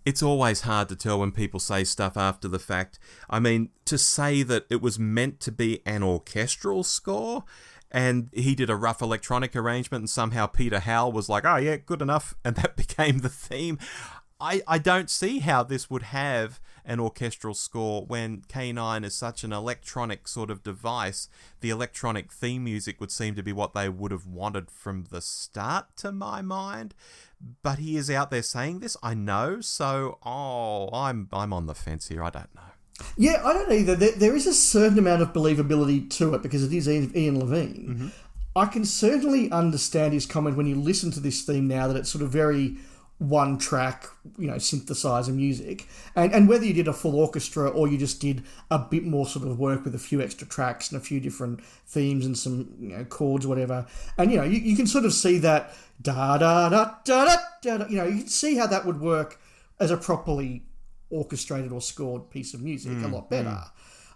It's always hard to tell when people say stuff after the fact. I mean, to say that it was meant to be an orchestral score and he did a rough electronic arrangement and somehow Peter Howell was like, oh yeah, good enough, and that became the theme. I don't see how this would have an orchestral score when K-9 is such an electronic sort of device. The electronic theme music would seem to be what they would have wanted from the start, to my mind. But he is out there saying this, I know, so I'm on the fence here. I don't know. Yeah, I don't either. There is a certain amount of believability to it because it is Ian Levine. Mm-hmm. I can certainly understand his comment when you listen to this theme now that it's sort of very one track, synthesizer music. And whether you did a full orchestra or you just did a bit more sort of work with a few extra tracks and a few different themes and some chords, whatever. And, you can sort of see that da-da-da-da-da-da, you can see how that would work as a properly orchestrated or scored piece of music a lot better.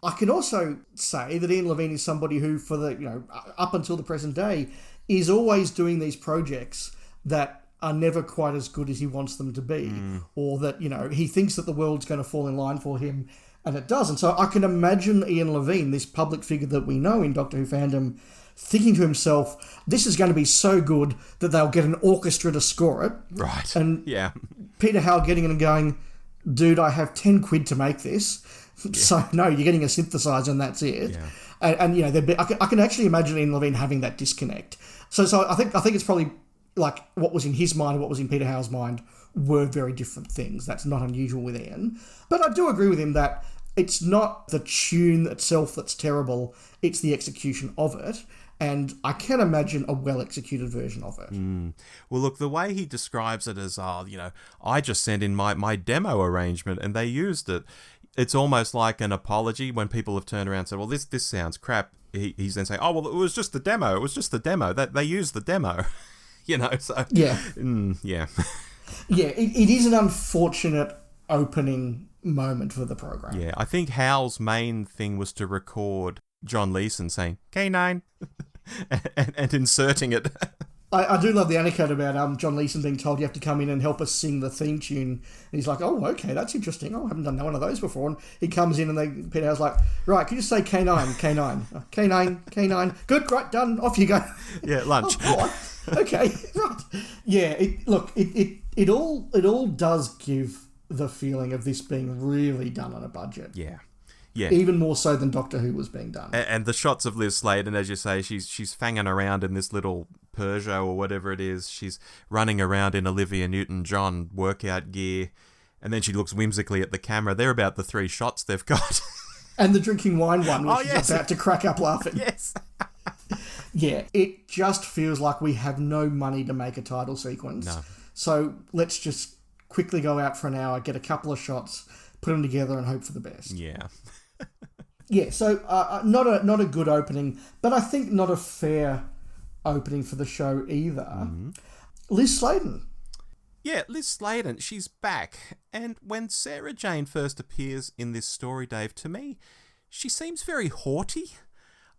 I can also say that Ian Levine is somebody who, for the up until the present day, is always doing these projects that are never quite as good as he wants them to be, or that he thinks that the world's going to fall in line for him, and it doesn't. So I can imagine Ian Levine, this public figure that we know in Doctor Who fandom, thinking to himself, "This is going to be so good that they'll get an orchestra to score it." Right. And yeah, Peter Howell getting in and going, "Dude, I have 10 quid to make this." So no, you're getting a synthesizer and that's it. Yeah. And I can actually imagine Ian Levine having that disconnect. So I think it's probably like what was in his mind and what was in Peter Howell's mind were very different things. That's not unusual with Ian. But I do agree with him that it's not the tune itself that's terrible, it's the execution of it. And I can imagine a well-executed version of it. Well, look, the way he describes it as, I just sent in my demo arrangement and they used it. It's almost like an apology when people have turned around and said, well, this sounds crap. He's then saying, oh, well, it was just the demo. It was just the demo. That they used the demo. So... Yeah. Yeah. Yeah, it is an unfortunate opening moment for the program. Yeah, I think Howell's main thing was to record John Leeson saying, K-9, and inserting it. I do love the anecdote about John Leeson being told you have to come in and help us sing the theme tune. And he's like, oh, okay, that's interesting. Oh, I haven't done one of those before. And he comes in and Peter Howell's like, right, can you just say K-9, K-9, K-9, K-9. Good, right, done, off you go. Yeah, lunch. Oh, what? Okay, right. Yeah, it all does give the feeling of this being really done on a budget. Yeah. Yeah. Even more so than Doctor Who was being done. And the shots of Liz Sladen, as you say, she's fanging around in this little Peugeot or whatever it is. She's running around in Olivia Newton-John workout gear. And then she looks whimsically at the camera. They're about the 3 shots they've got. And the drinking wine one, which is about to crack up laughing. Yes. Yeah, it just feels like we have no money to make a title sequence. No. So let's just quickly go out for an hour, get a couple of shots, put them together and hope for the best. Yeah. Yeah, so not a good opening, but I think not a fair opening for the show either. Mm-hmm. Liz Sladen. Yeah, Liz Sladen, she's back. And when Sarah Jane first appears in this story, Dave, to me, she seems very haughty.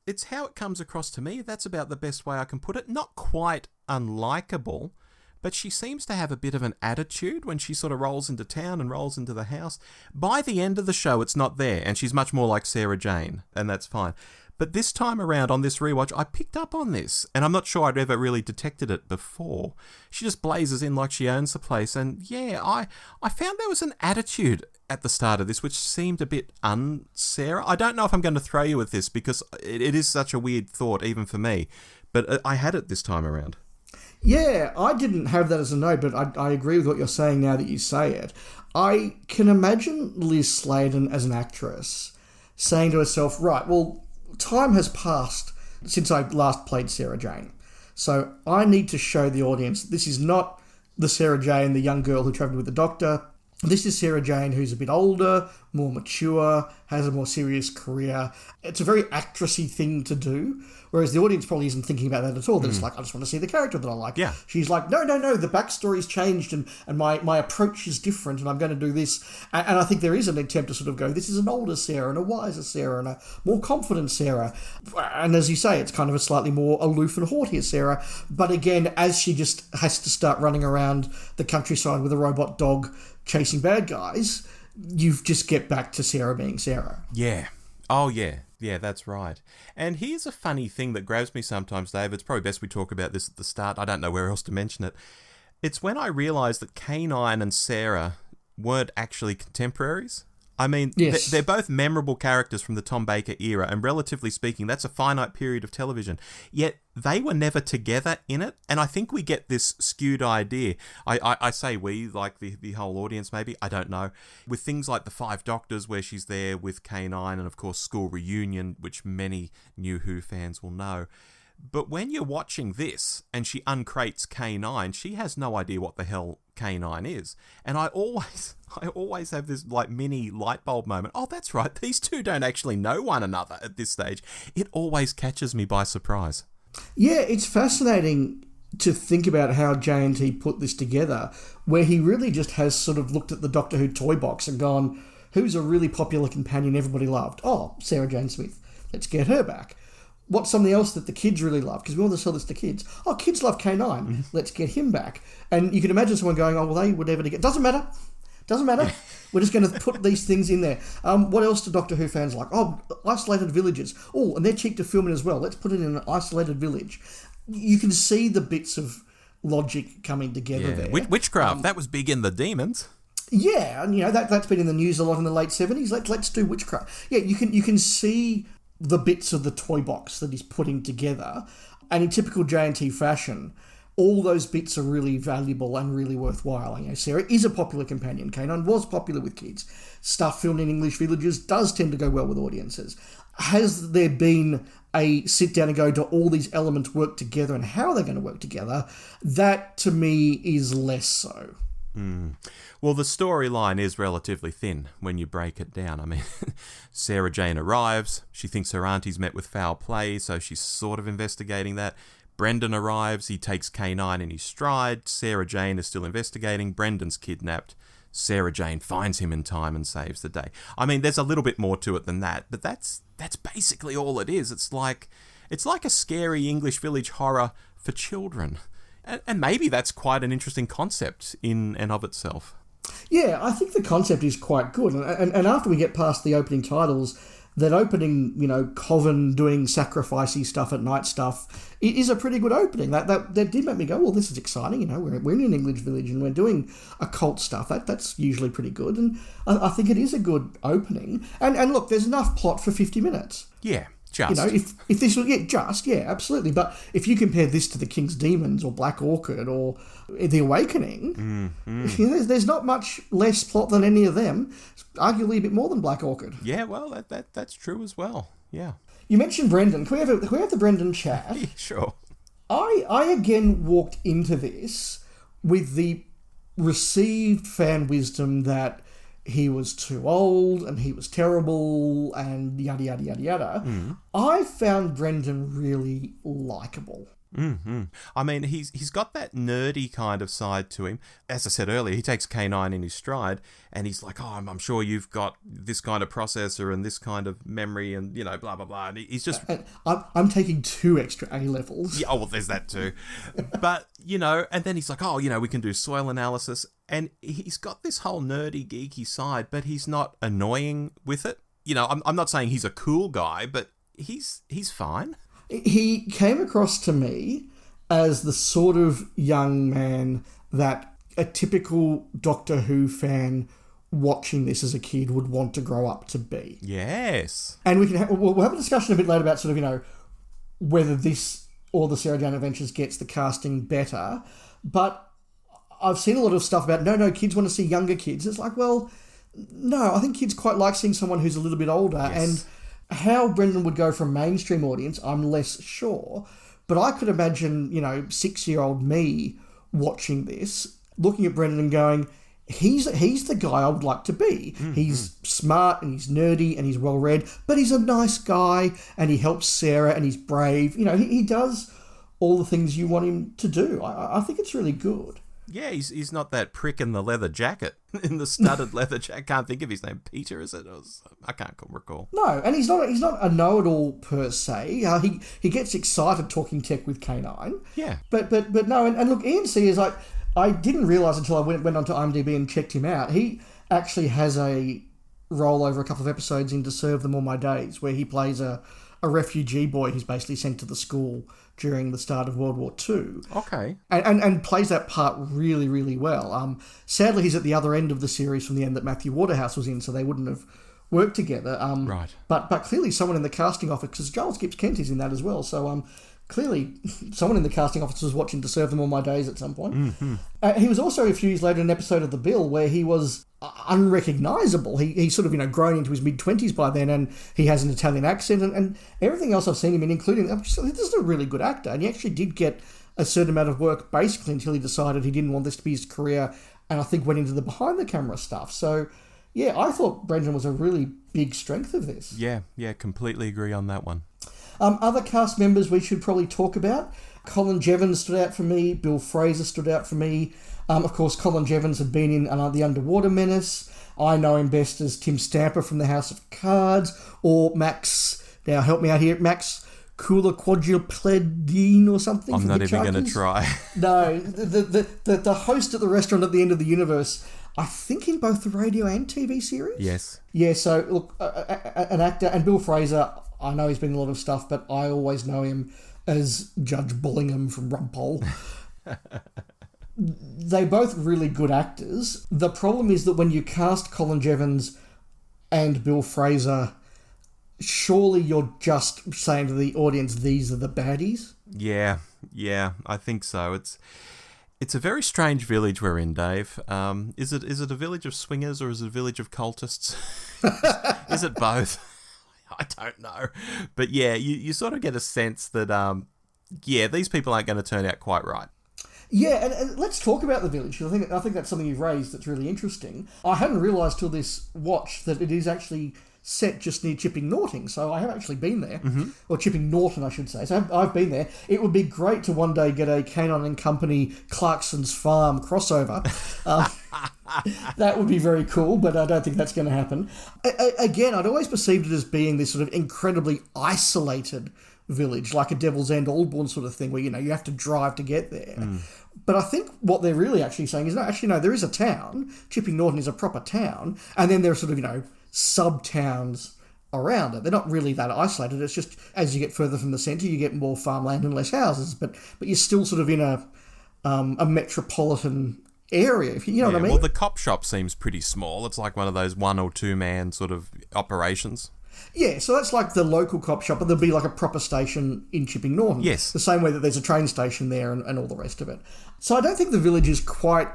It's how it comes across to me. That's about the best way I can put it. Not quite unlikable, but she seems to have a bit of an attitude when she sort of rolls into town and rolls into the house. By the end of the show, it's not there, and she's much more like Sarah Jane, and that's fine. But this time around on this rewatch, I picked up on this, and I'm not sure I'd ever really detected it before. She just blazes in like she owns the place, and yeah, I found there was an attitude at the start of this which seemed a bit un-Sarah. I don't know if I'm going to throw you with this because it is such a weird thought even for me, but I had it this time around. Yeah, I didn't have that as a note, but I agree with what you're saying now that you say it. I can imagine Liz Sladen as an actress saying to herself, right, well, time has passed since I last played Sarah Jane. So I need to show the audience this is not the Sarah Jane, the young girl who travelled with the Doctor. This is Sarah Jane who's a bit older, more mature, has a more serious career. It's a very actressy thing to do, whereas the audience probably isn't thinking about that at all. They're just like, I just want to see the character that I like. Yeah. She's like, no, the backstory's changed and my approach is different and I'm going to do this. And I think there is an attempt to sort of go, this is an older Sarah and a wiser Sarah and a more confident Sarah. And as you say, it's kind of a slightly more aloof and haughtier Sarah. But again, as she just has to start running around the countryside with a robot dog chasing bad guys, you just get back to Sarah being Sarah. Yeah. Oh, yeah. Yeah, that's right. And here's a funny thing that grabs me sometimes, Dave. It's probably best we talk about this at the start. I don't know where else to mention it. It's when I realised that K-9 and Sarah weren't actually contemporaries. I mean, yes. They're both memorable characters from the Tom Baker era, and relatively speaking, that's a finite period of television. Yet, they were never together in it, and I think we get this skewed idea. I say we, like the whole audience maybe, I don't know. With things like The Five Doctors, where she's there with K-9, and of course School Reunion, which many New Who fans will know. But when you're watching this, and she uncrates K-9, she has no idea what the hell K-9 is. And I always have this like mini light bulb moment. Oh, that's right. These two don't actually know one another at this stage. It always catches me by surprise. Yeah, it's fascinating to think about how J&T put this together, where he really just has sort of looked at the Doctor Who toy box and gone, who's a really popular companion everybody loved? Oh, Sarah Jane Smith. Let's get her back. What's something else that the kids really love? Because we want to sell this to kids. Oh, kids love K-9. Mm-hmm. Let's get him back. And you can imagine someone going, oh, well, they would never get... Doesn't matter. We're just going to put these things in there. What else do Doctor Who fans like? Oh, isolated villages. Oh, and they're cheap to film in as well. Let's put it in an isolated village. You can see the bits of logic coming together there. Witchcraft. That was big in the Demons. Yeah, and that's been in the news a lot in the late 70s. Let's do witchcraft. Yeah, you can see the bits of the toy box that he's putting together, and in typical J&T fashion, all those bits are really valuable and really worthwhile. Sarah is a popular companion. K-9 was popular with kids. Stuff filmed in English villages does tend to go well with audiences. Has there been a sit down and go, do all these elements work together and how are they going to work together? That, to me, is less so. Well, the storyline is relatively thin when you break it down. I mean, Sarah Jane arrives. She thinks her auntie's met with foul play, so she's sort of investigating that. Brendan arrives. He takes K-9 in his stride. Sarah Jane is still investigating. Brendan's kidnapped. Sarah Jane finds him in time and saves the day. I mean, there's a little bit more to it than that, but that's basically all it is. It's like a scary English village horror for children. And maybe that's quite an interesting concept in and of itself. Yeah, I think the concept is quite good. And after we get past the opening titles, that opening, Coven doing sacrificey stuff at night stuff, it is a pretty good opening. That did make me go, well, this is exciting. We're in an English village and we're doing occult stuff. That's usually pretty good. And I think it is a good opening. And look, there's enough plot for 50 minutes. Yeah. Just. If this was, absolutely. But if you compare this to The King's Demons or Black Orchid or The Awakening, there's not much less plot than any of them. Arguably a bit more than Black Orchid. Yeah, well, that's true as well. Yeah. You mentioned Brendan. Can we have the Brendan chat? Yeah, sure. I again walked into this with the received fan wisdom that he was too old and he was terrible and yada, yada, yada, yada. I found Brendan really likeable. I mean, he's got that nerdy kind of side to him. As I said earlier, he takes K-9 in his stride and he's like, oh, I'm sure you've got this kind of processor and this kind of memory and, blah, blah, blah. And he's just... I'm taking 2 extra A levels. Yeah, well, there's that too. But, and then he's like, oh, we can do soil analysis. And he's got this whole nerdy, geeky side, but he's not annoying with it. I'm not saying he's a cool guy, but he's fine. He came across to me as the sort of young man that a typical Doctor Who fan watching this as a kid would want to grow up to be. Yes. And we'll have a discussion a bit later about sort of, whether this or the Sarah Jane Adventures gets the casting better. But I've seen a lot of stuff about, no, kids want to see younger kids. It's like, well, no, I think kids quite like seeing someone who's a little bit older. Yes. And how Brendan would go for a mainstream audience, I'm less sure. But I could imagine, 6-year-old me watching this, looking at Brendan and going, he's the guy I would like to be. Mm-hmm. He's smart and he's nerdy and he's well-read, but he's a nice guy and he helps Sarah and he's brave. He does all the things you want him to do. I think it's really good. Yeah, he's not that prick in the leather jacket, in the studded leather jacket. Can't think of his name. Peter, is it? I can't recall. No, and he's not a know-it-all per se. He gets excited talking tech with K-9. Yeah. But no, and look, Ian C is like, I didn't realise until I went onto IMDb and checked him out. He actually has a role over a couple of episodes in To Serve Them All My Days, where he plays a refugee boy who's basically sent to the school during the start of World War II. Okay. And plays that part really, really well. Sadly, he's at the other end of the series from the end that Matthew Waterhouse was in, so they wouldn't have worked together. Right. But clearly someone in the casting office, because Giles Gibbs Kent is in that as well, so clearly someone in the casting office was watching To Serve Them All My Days at some point. Mm-hmm. He was also a few years later in an episode of The Bill where he was unrecognisable. He's sort of, grown into his mid-20s by then, and he has an Italian accent, and everything else I've seen him in, including, this is a really good actor, and he actually did get a certain amount of work basically until he decided he didn't want this to be his career, and I think went into the behind-the-camera stuff. So, yeah, I thought Brendan was a really big strength of this. Yeah, completely agree on that one. Other cast members we should probably talk about. Colin Jevons stood out for me. Bill Fraser stood out for me. Of course, Colin Jevons had been in The Underwater Menace. I know him best as Tim Stamper from The House of Cards, or Max, now help me out here, Max Kula Quadrupledine or something. I'm not even going to try. No, the host at the restaurant at the end of the universe, I think in both the radio and TV series. Yes. Yeah, so look, an actor, and Bill Fraser, I know he's been in a lot of stuff, but I always know him as Judge Bullingham from Rumpole. They're both really good actors. The problem is that when you cast Colin Jevons and Bill Fraser, surely you're just saying to the audience, these are the baddies? Yeah, I think so. It's a very strange village we're in, Dave. Is it a village of swingers or is it a village of cultists? Is it both? I don't know. But yeah, you sort of get a sense that, these people aren't going to turn out quite right. Yeah, and let's talk about the village. I think that's something you've raised that's really interesting. I hadn't realised till this watch that it is actually set just near Chipping Norton, so I have actually been there. Mm-hmm. Or Chipping Norton, I should say. So I've been there. It would be great to one day get a K-9 and Company Clarkson's Farm crossover. That would be very cool, but I don't think that's going to happen. Again, I'd always perceived it as being this sort of incredibly isolated village, like a Devil's End, Aldbourne sort of thing, where, you have to drive to get there. Mm. But I think what they're really actually saying is, no, there is a town. Chipping Norton is a proper town, and then there are sort of, sub-towns around it. They're not really that isolated. It's just as you get further from the centre, you get more farmland and less houses, but you're still sort of in a metropolitan area, if you know what I mean. Well, the cop shop seems pretty small. It's like one of those 1 or 2 man sort of operations. Yeah, so that's like the local cop shop, but there'll be like a proper station in Chipping Norton. Yes. The same way that there's a train station there and all the rest of it. So I don't think the village is quite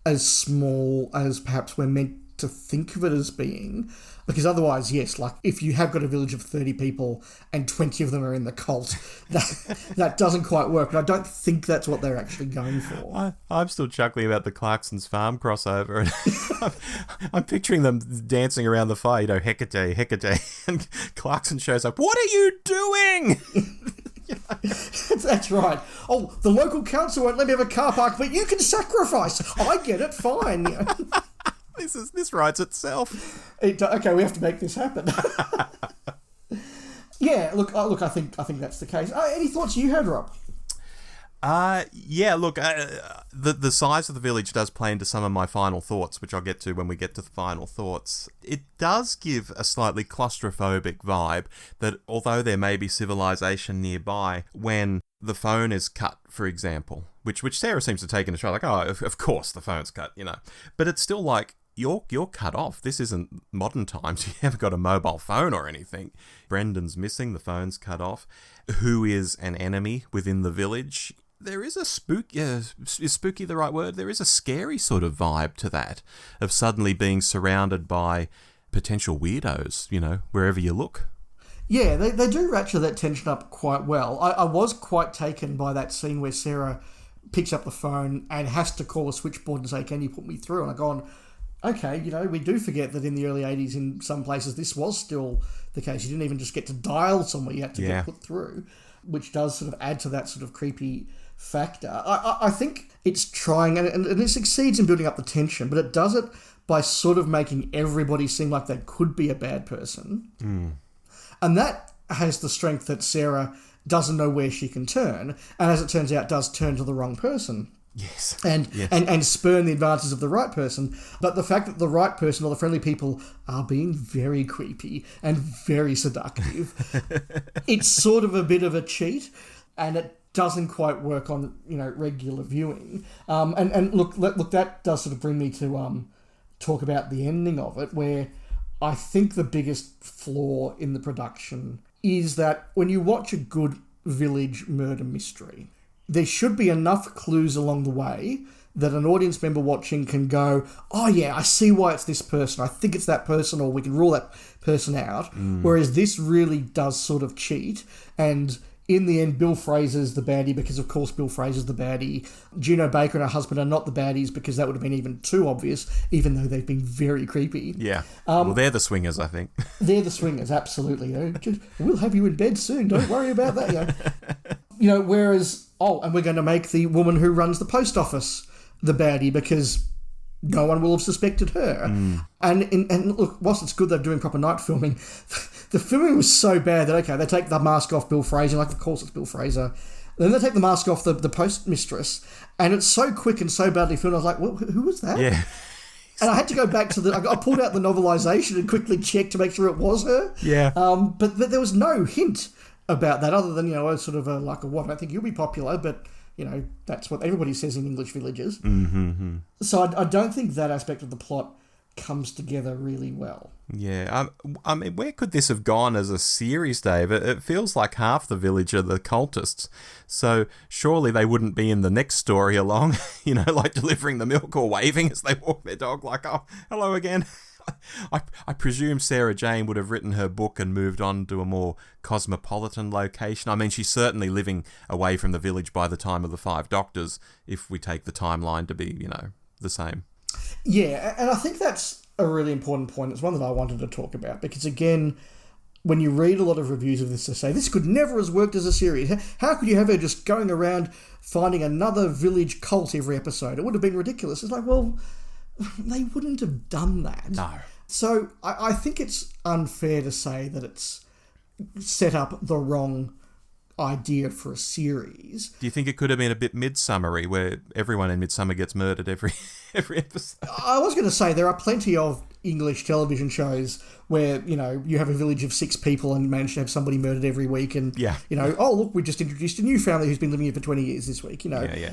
as small as perhaps we're meant to think of it as being, because otherwise, yes, like if you have got a village of 30 people and 20 of them are in the cult, that doesn't quite work. But I don't think that's what they're actually going for. I'm still chuckling about the Clarkson's Farm crossover. I'm picturing them dancing around the fire, Hecate, and Clarkson shows up. What are you doing? That's right. Oh, the local council won't let me have a car park, but you can sacrifice. I get it, fine. This writes itself. Okay, we have to make this happen. Yeah, look. I think that's the case. Any thoughts you had, Rob? Yeah, look, the size of the village does play into some of my final thoughts, which I'll get to when we get to the final thoughts. It does give a slightly claustrophobic vibe that although there may be civilization nearby, when the phone is cut, for example, which Sarah seems to take into stride, like, oh, of course the phone's cut, But it's still like, you're cut off. This isn't modern times. You haven't got a mobile phone or anything. Brendan's missing. The phone's cut off. Who is an enemy within the village? There is a is spooky the right word? There is a scary sort of vibe to that, of suddenly being surrounded by potential weirdos, wherever you look. Yeah, they do ratchet that tension up quite well. I was quite taken by that scene where Sarah picks up the phone and has to call a switchboard and say, can you put me through? And I've gone, okay, we do forget that in the early 80s in some places this was still the case. You didn't even just get to dial somewhere, you had to get put through, which does sort of add to that sort of creepy factor. I think it's trying, and it succeeds in building up the tension, but it does it by sort of making everybody seem like they could be a bad person. And that has the strength that Sarah doesn't know where she can turn, and as it turns out, does turn to the wrong person. Yes. And spurn the advances of the right person. But the fact that the right person or the friendly people are being very creepy and very seductive, it's sort of a bit of a cheat, and it doesn't quite work on, regular viewing. And look, that does sort of bring me to talk about the ending of it, where I think the biggest flaw in the production is that when you watch a good village murder mystery, there should be enough clues along the way that an audience member watching can go, oh yeah, I see why it's this person. I think it's that person, or we can rule that person out. Whereas this really does sort of cheat. And in the end, Bill Fraser's the baddie because, of course, Bill Fraser's the baddie. Juno Baker and her husband are not the baddies because that would have been even too obvious, even though they've been very creepy. Yeah. Well, they're the swingers, I think. They're the swingers, absolutely. We'll have you in bed soon. Don't worry about that. Whereas... Oh, and we're going to make the woman who runs the post office the baddie because no one will have suspected her. And look, whilst it's good they're doing proper night filming, the filming was so bad that, okay, they take the mask off Bill Fraser, like, of course it's Bill Fraser. Then they take the mask off the postmistress, and it's so quick and so badly filmed, I was like, well, who was that? Yeah. And I had to go back to I pulled out the novelisation and quickly checked to make sure it was her. Yeah. But there was no hint about that, other than, sort of I don't think you'll be popular, but, that's what everybody says in English villages. Mm-hmm. So I don't think that aspect of the plot comes together really well. Yeah, I mean, where could this have gone as a series, Dave? It feels like half the village are the cultists, so surely they wouldn't be in the next story along, like delivering the milk or waving as they walk their dog, like, oh, hello again. I presume Sarah Jane would have written her book and moved on to a more cosmopolitan location. I mean, she's certainly living away from the village by the time of the Five Doctors, if we take the timeline to be, the same. Yeah, and I think that's a really important point. It's one that I wanted to talk about, because, again, when you read a lot of reviews of this, they say, this could never have worked as a series. How could you have her just going around finding another village cult every episode? It would have been ridiculous. It's like, well... they wouldn't have done that. No. So I think it's unfair to say that it's set up the wrong idea for a series. Do you think it could have been a bit Midsummery, where everyone in Midsummer gets murdered every episode? I was going to say there are plenty of English television shows where, you have a village of 6 people and manage to have somebody murdered every week, and, oh, look, we just introduced a new family who's been living here for 20 years this week,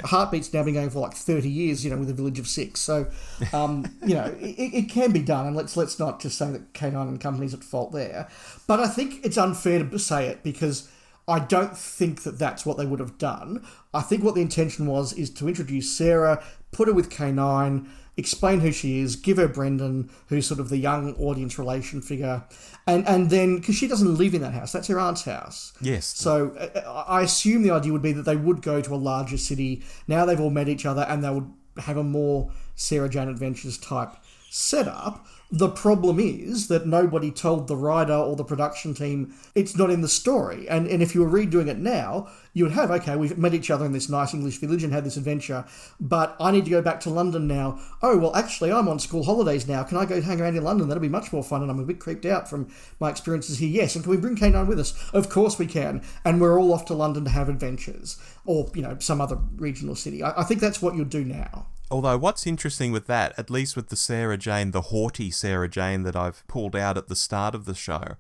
Heartbeat's now been going for like 30 years, with a village of 6. So, it can be done, and let's not just say that K-9 and company's at fault there. But I think it's unfair to say it, because I don't think that that's what they would have done. I think what the intention is to introduce Sarah, put her with K-9, explain who she is, give her Brendan, who's sort of the young audience relation figure, and then, because she doesn't live in that house, that's her aunt's house. Yes. So I assume the idea would be that they would go to a larger city. Now they've all met each other, and they would have a more Sarah Jane Adventures type setup. The problem is that nobody told the writer or the production team it's not in the story. And if you were redoing it now, you would have, okay, we've met each other in this nice English village and had this adventure, but I need to go back to London now. Oh, well, actually, I'm on school holidays now. Can I go hang around in London? That'll be much more fun, and I'm a bit creeped out from my experiences here. Yes, and can we bring K-9 with us? Of course we can. And we're all off to London to have adventures. Or, some other regional city. I think that's what you'll do now. Although what's interesting with that, at least with the Sarah Jane, the haughty Sarah Jane that I've pulled out at the start of the show,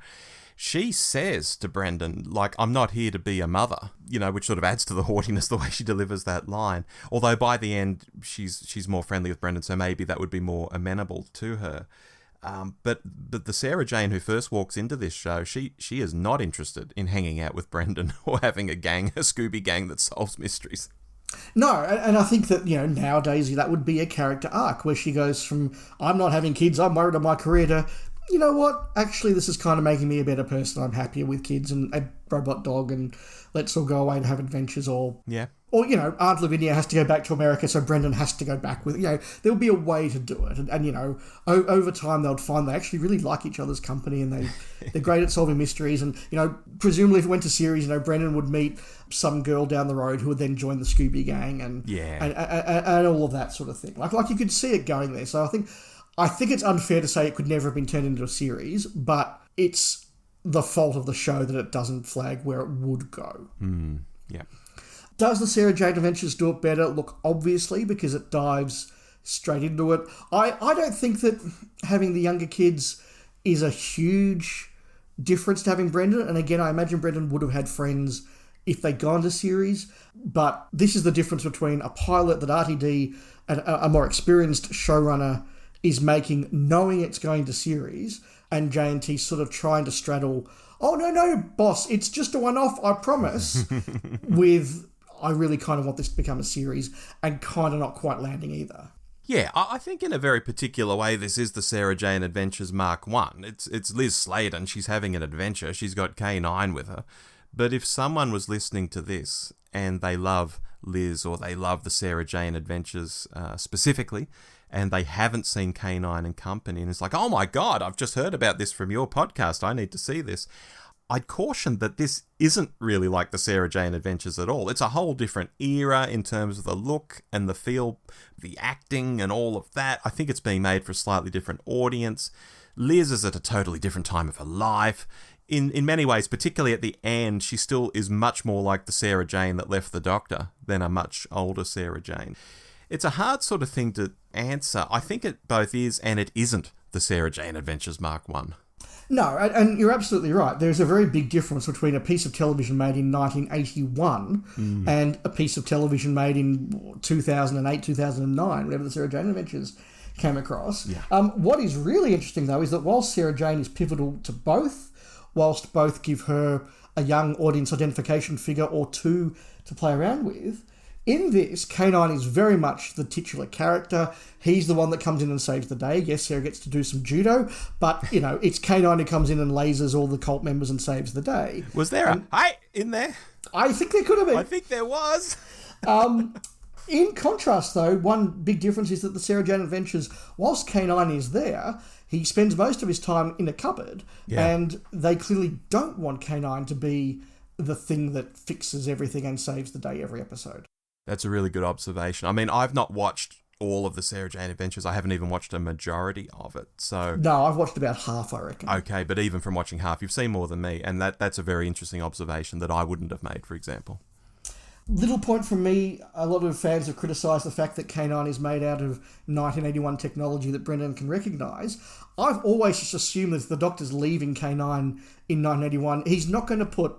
she says to Brendan, like, I'm not here to be a mother, which sort of adds to the haughtiness the way she delivers that line. Although by the end, she's more friendly with Brendan, so maybe that would be more amenable to her. But the Sarah Jane who first walks into this show, she is not interested in hanging out with Brendan or having a Scooby gang that solves mysteries. No, and I think that, nowadays that would be a character arc where she goes from, I'm not having kids, I'm worried on my career, to, you know what, actually this is kind of making me a better person, I'm happier with kids and a robot dog, and let's all go away and have adventures, or... Yeah. Or, Aunt Lavinia has to go back to America, so Brendan has to go back with... there'll be a way to do it. And over time, they'll find they actually really like each other's company, and they're great at solving mysteries. And, presumably if it went to series, Brendan would meet some girl down the road who would then join the Scooby Gang and all of that sort of thing. Like you could see it going there. So I think it's unfair to say it could never have been turned into a series, but it's the fault of the show that it doesn't flag where it would go. Yeah. Does the Sarah Jane Adventures do it better? Look, obviously, because it dives straight into it. I don't think that having the younger kids is a huge difference to having Brendan. And again, I imagine Brendan would have had friends if they'd gone to series. But this is the difference between a pilot that RTD and a more experienced showrunner is making, knowing it's going to series, and J&T sort of trying to straddle, oh, no, boss, it's just a one-off, I promise, with... I really kind of want this to become a series, and kind of not quite landing either. Yeah, I think in a very particular way, this is the Sarah Jane Adventures Mark 1. It's Liz Sladen, she's having an adventure, she's got K-9 with her. But if someone was listening to this and they love Liz, or they love the Sarah Jane Adventures specifically, and they haven't seen K-9 and Company, and it's like, oh my God, I've just heard about this from your podcast, I need to see this. I'd caution that this isn't really like the Sarah Jane Adventures at all. It's a whole different era in terms of the look and the feel, the acting and all of that. I think it's being made for a slightly different audience. Liz is at a totally different time of her life. In many ways, particularly at the end, she still is much more like the Sarah Jane that left the Doctor than a much older Sarah Jane. It's a hard sort of thing to answer. I think it both is and it isn't the Sarah Jane Adventures Mark 1. No, and you're absolutely right. There's a very big difference between a piece of television made in 1981 and a piece of television made in 2008, 2009, whenever the Sarah Jane Adventures came across. Yeah. What is really interesting, though, is that whilst Sarah Jane is pivotal to both, whilst both give her a young audience identification figure or two to play around with, in this, K-9 is very much the titular character. He's the one that comes in and saves the day. Yes, Sarah gets to do some judo, but, it's K-9 who comes in and lasers all the cult members and saves the day. Was there a "hi" in there? I think there could have been. I think there was. In contrast, though, one big difference is that the Sarah Jane Adventures, whilst K-9 is there, he spends most of his time in a cupboard, and they clearly don't want K-9 to be the thing that fixes everything and saves the day every episode. That's a really good observation. I mean, I've not watched all of the Sarah Jane Adventures. I haven't even watched a majority of it. So no, I've watched about half, I reckon. Okay, but even from watching half, you've seen more than me, and that's a very interesting observation that I wouldn't have made, for example. Little point from me, a lot of fans have criticised the fact that K-9 is made out of 1981 technology that Brendan can recognise. I've always just assumed that if the Doctor's leaving K-9 in 1981, he's not going to put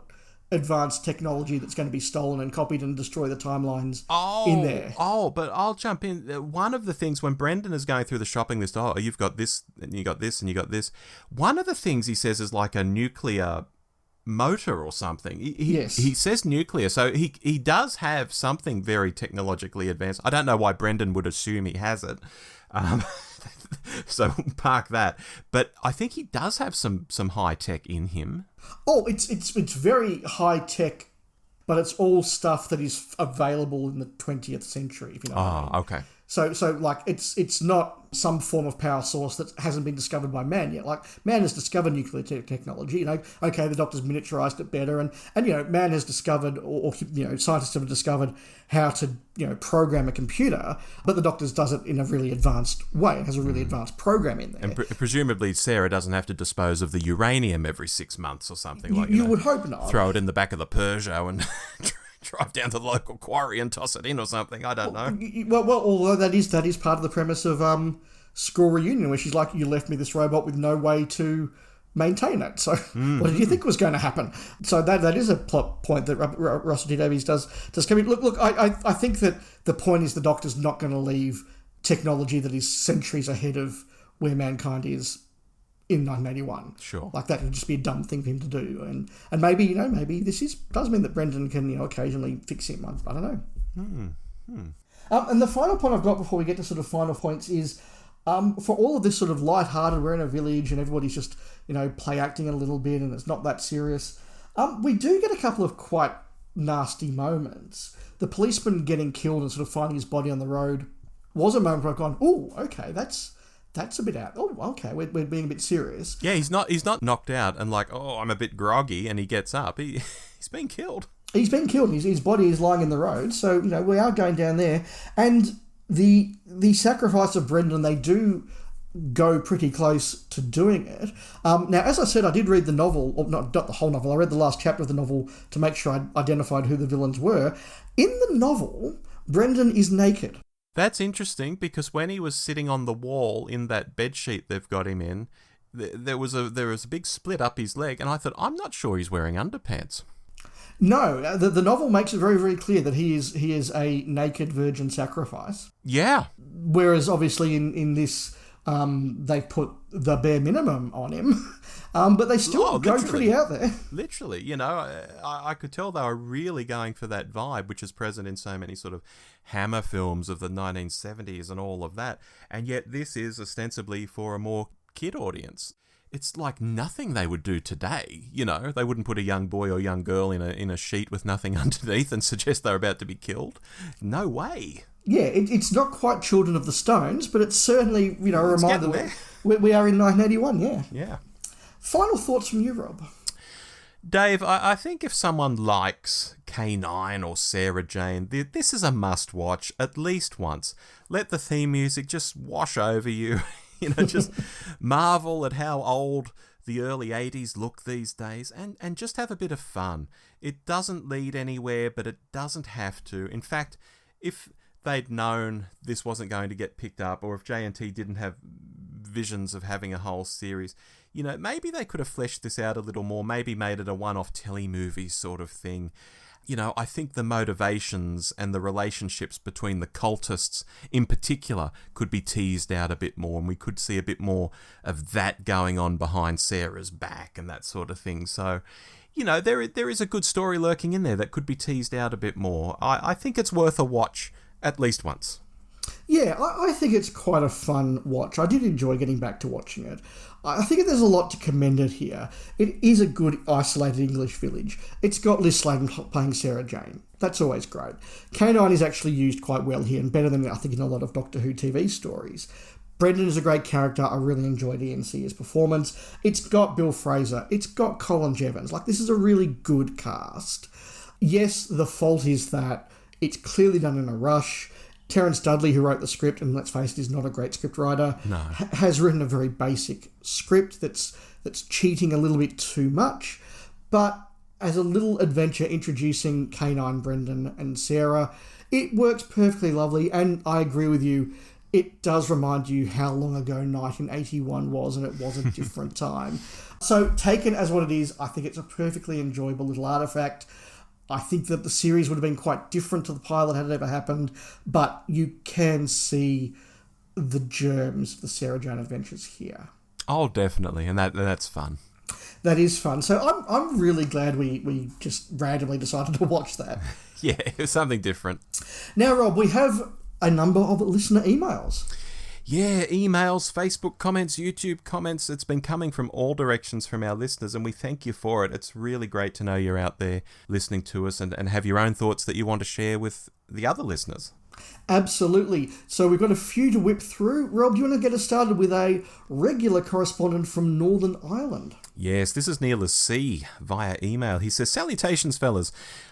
advanced technology that's going to be stolen and copied and destroy the timelines in there. Oh, but I'll jump in. One of the things when Brendan is going through the shopping list, you've got this, and you got this, and you got this. One of the things he says is like a nuclear motor or something. Yes. He says nuclear, so he does have something very technologically advanced. I don't know why Brendan would assume he has it. So park that. But I think he does have some high tech in him. Oh, it's very high tech, but it's all stuff that is available in the 20th century, if you know what I mean. Okay. So like it's not some form of power source that hasn't been discovered by man yet. Like man has discovered nuclear technology. Okay, the Doctor's miniaturized it better, and man has discovered, or scientists have discovered how to program a computer, but the Doctor's does it in a really advanced way. It has a really advanced program in there. And presumably Sarah doesn't have to dispose of the uranium every 6 months or something You would hope not. Throw it in the back of the Peugeot and drive down to the local quarry and toss it in or something. I don't know. Well, although that is part of the premise of School Reunion, where she's like, you left me this robot with no way to maintain it. So what did you think was going to happen? So that is a plot point that Russell T Davies does come in. Look, I think that the point is the Doctor's not going to leave technology that is centuries ahead of where mankind is in 1981. Sure. Like that would just be a dumb thing for him to do. And maybe, maybe this does mean that Brendan can, occasionally fix him. I don't know. And the final point I've got before we get to sort of final points is, for all of this sort of lighthearted, we're in a village and everybody's just, play acting a little bit and it's not that serious. We do get a couple of quite nasty moments. The policeman getting killed and sort of finding his body on the road was a moment where I've gone, oh, okay, that's a bit out. Oh, okay, we're being a bit serious. Yeah, he's not knocked out and like, oh, I'm a bit groggy, and he gets up. He's been killed. He's been killed. His body is lying in the road. So, we are going down there. And the sacrifice of Brendan, they do go pretty close to doing it. Now, as I said, I did read the novel, or not the whole novel. I read the last chapter of the novel to make sure I identified who the villains were. In the novel, Brendan is naked. That's interesting, because when he was sitting on the wall in that bedsheet they've got him in, there was a big split up his leg, and I thought, I'm not sure he's wearing underpants. No, the novel makes it very, very clear that he is a naked virgin sacrifice. Yeah. Whereas obviously in this, they put the bare minimum on him, but they still go pretty out there. Literally, I could tell they were really going for that vibe, which is present in so many sort of Hammer films of the 1970s and all of that. And yet this is ostensibly for a more kid audience. It's like nothing they would do today. They wouldn't put a young boy or young girl in a sheet with nothing underneath and suggest they're about to be killed. No way. Yeah, it's not quite Children of the Stones, but it's certainly, a reminder that we are in 1981, yeah. Yeah. Final thoughts from you, Rob? Dave, I think if someone likes K-9 or Sarah Jane, this is a must-watch at least once. Let the theme music just wash over you. Just marvel at how old the early 80s look these days, and just have a bit of fun. It doesn't lead anywhere, but it doesn't have to. In fact, if they'd known this wasn't going to get picked up, or if J&T didn't have visions of having a whole series, maybe they could have fleshed this out a little more, maybe made it a one-off telemovie sort of thing. I think the motivations and the relationships between the cultists in particular could be teased out a bit more, and we could see a bit more of that going on behind Sarah's back and that sort of thing. So, there is a good story lurking in there that could be teased out a bit more. I think it's worth a watch at least once. Yeah, I think it's quite a fun watch. I did enjoy getting back to watching it. I think there's a lot to commend it here. It is a good isolated English village. It's got Liz Sladen playing Sarah Jane. That's always great. K-9 is actually used quite well here, and better than I think in a lot of Doctor Who TV stories. Brendan is a great character. I really enjoyed Ian Sears' performance. It's got Bill Fraser. It's got Colin Jevons. This is a really good cast. Yes, the fault is that it's clearly done in a rush. Terence Dudley, who wrote the script, and let's face it, is not a great script writer, has written a very basic script that's cheating a little bit too much. But as a little adventure introducing K-9, Brendan and Sarah, it works perfectly lovely, and I agree with you, it does remind you how long ago 1981 was, and it was a different time. So taken as what it is, I think it's a perfectly enjoyable little artefact. I think that the series would have been quite different to the pilot had it ever happened, but you can see the germs of the Sarah Jane adventures here. Oh, definitely, and that's fun. That is fun. So I'm really glad we just randomly decided to watch that. Yeah, it was something different. Now, Rob, we have a number of listener emails. Yeah, emails, Facebook comments, YouTube comments. It's been coming from all directions from our listeners, and we thank you for it. It's really great to know you're out there listening to us and have your own thoughts that you want to share with the other listeners. Absolutely. So we've got a few to whip through. Rob, do you want to get us started with a regular correspondent from Northern Ireland? Yes, this is Neil C. via email. He says, "Salutations, fellas.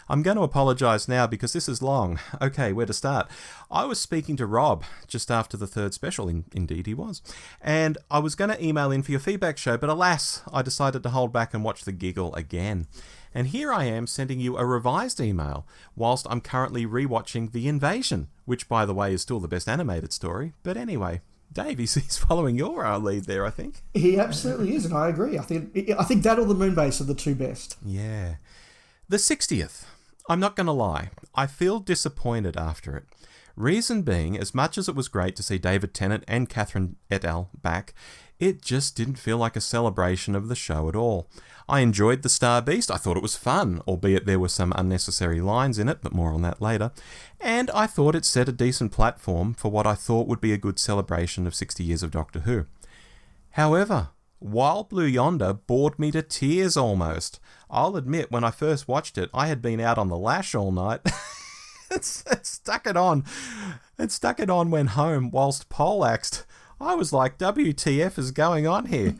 I'm going to apologise now because this is long. Okay, where to start? I was speaking to Rob just after the third special, indeed he was, and I was going to email in for your feedback show, but alas, I decided to hold back and watch The Giggle again. And here I am sending you a revised email whilst I'm currently rewatching The Invasion, which, by the way, is still the best animated story. But anyway, Dave, he's following your lead there, I think. He absolutely is, and I agree. I think that or the Moonbase are the two best. Yeah. The 60th. I'm not going to lie. I feel disappointed after it. Reason being, as much as it was great to see David Tennant and Catherine et al. Back, it just didn't feel like a celebration of the show at all. I enjoyed The Star Beast. I thought it was fun, albeit there were some unnecessary lines in it, but more on that later. And I thought it set a decent platform for what I thought would be a good celebration of 60 years of Doctor Who. However, Wild Blue Yonder bored me to tears almost. I'll admit, when I first watched it, I had been out on the lash all night. It stuck it on when home whilst poleaxed. I was like, WTF is going on here?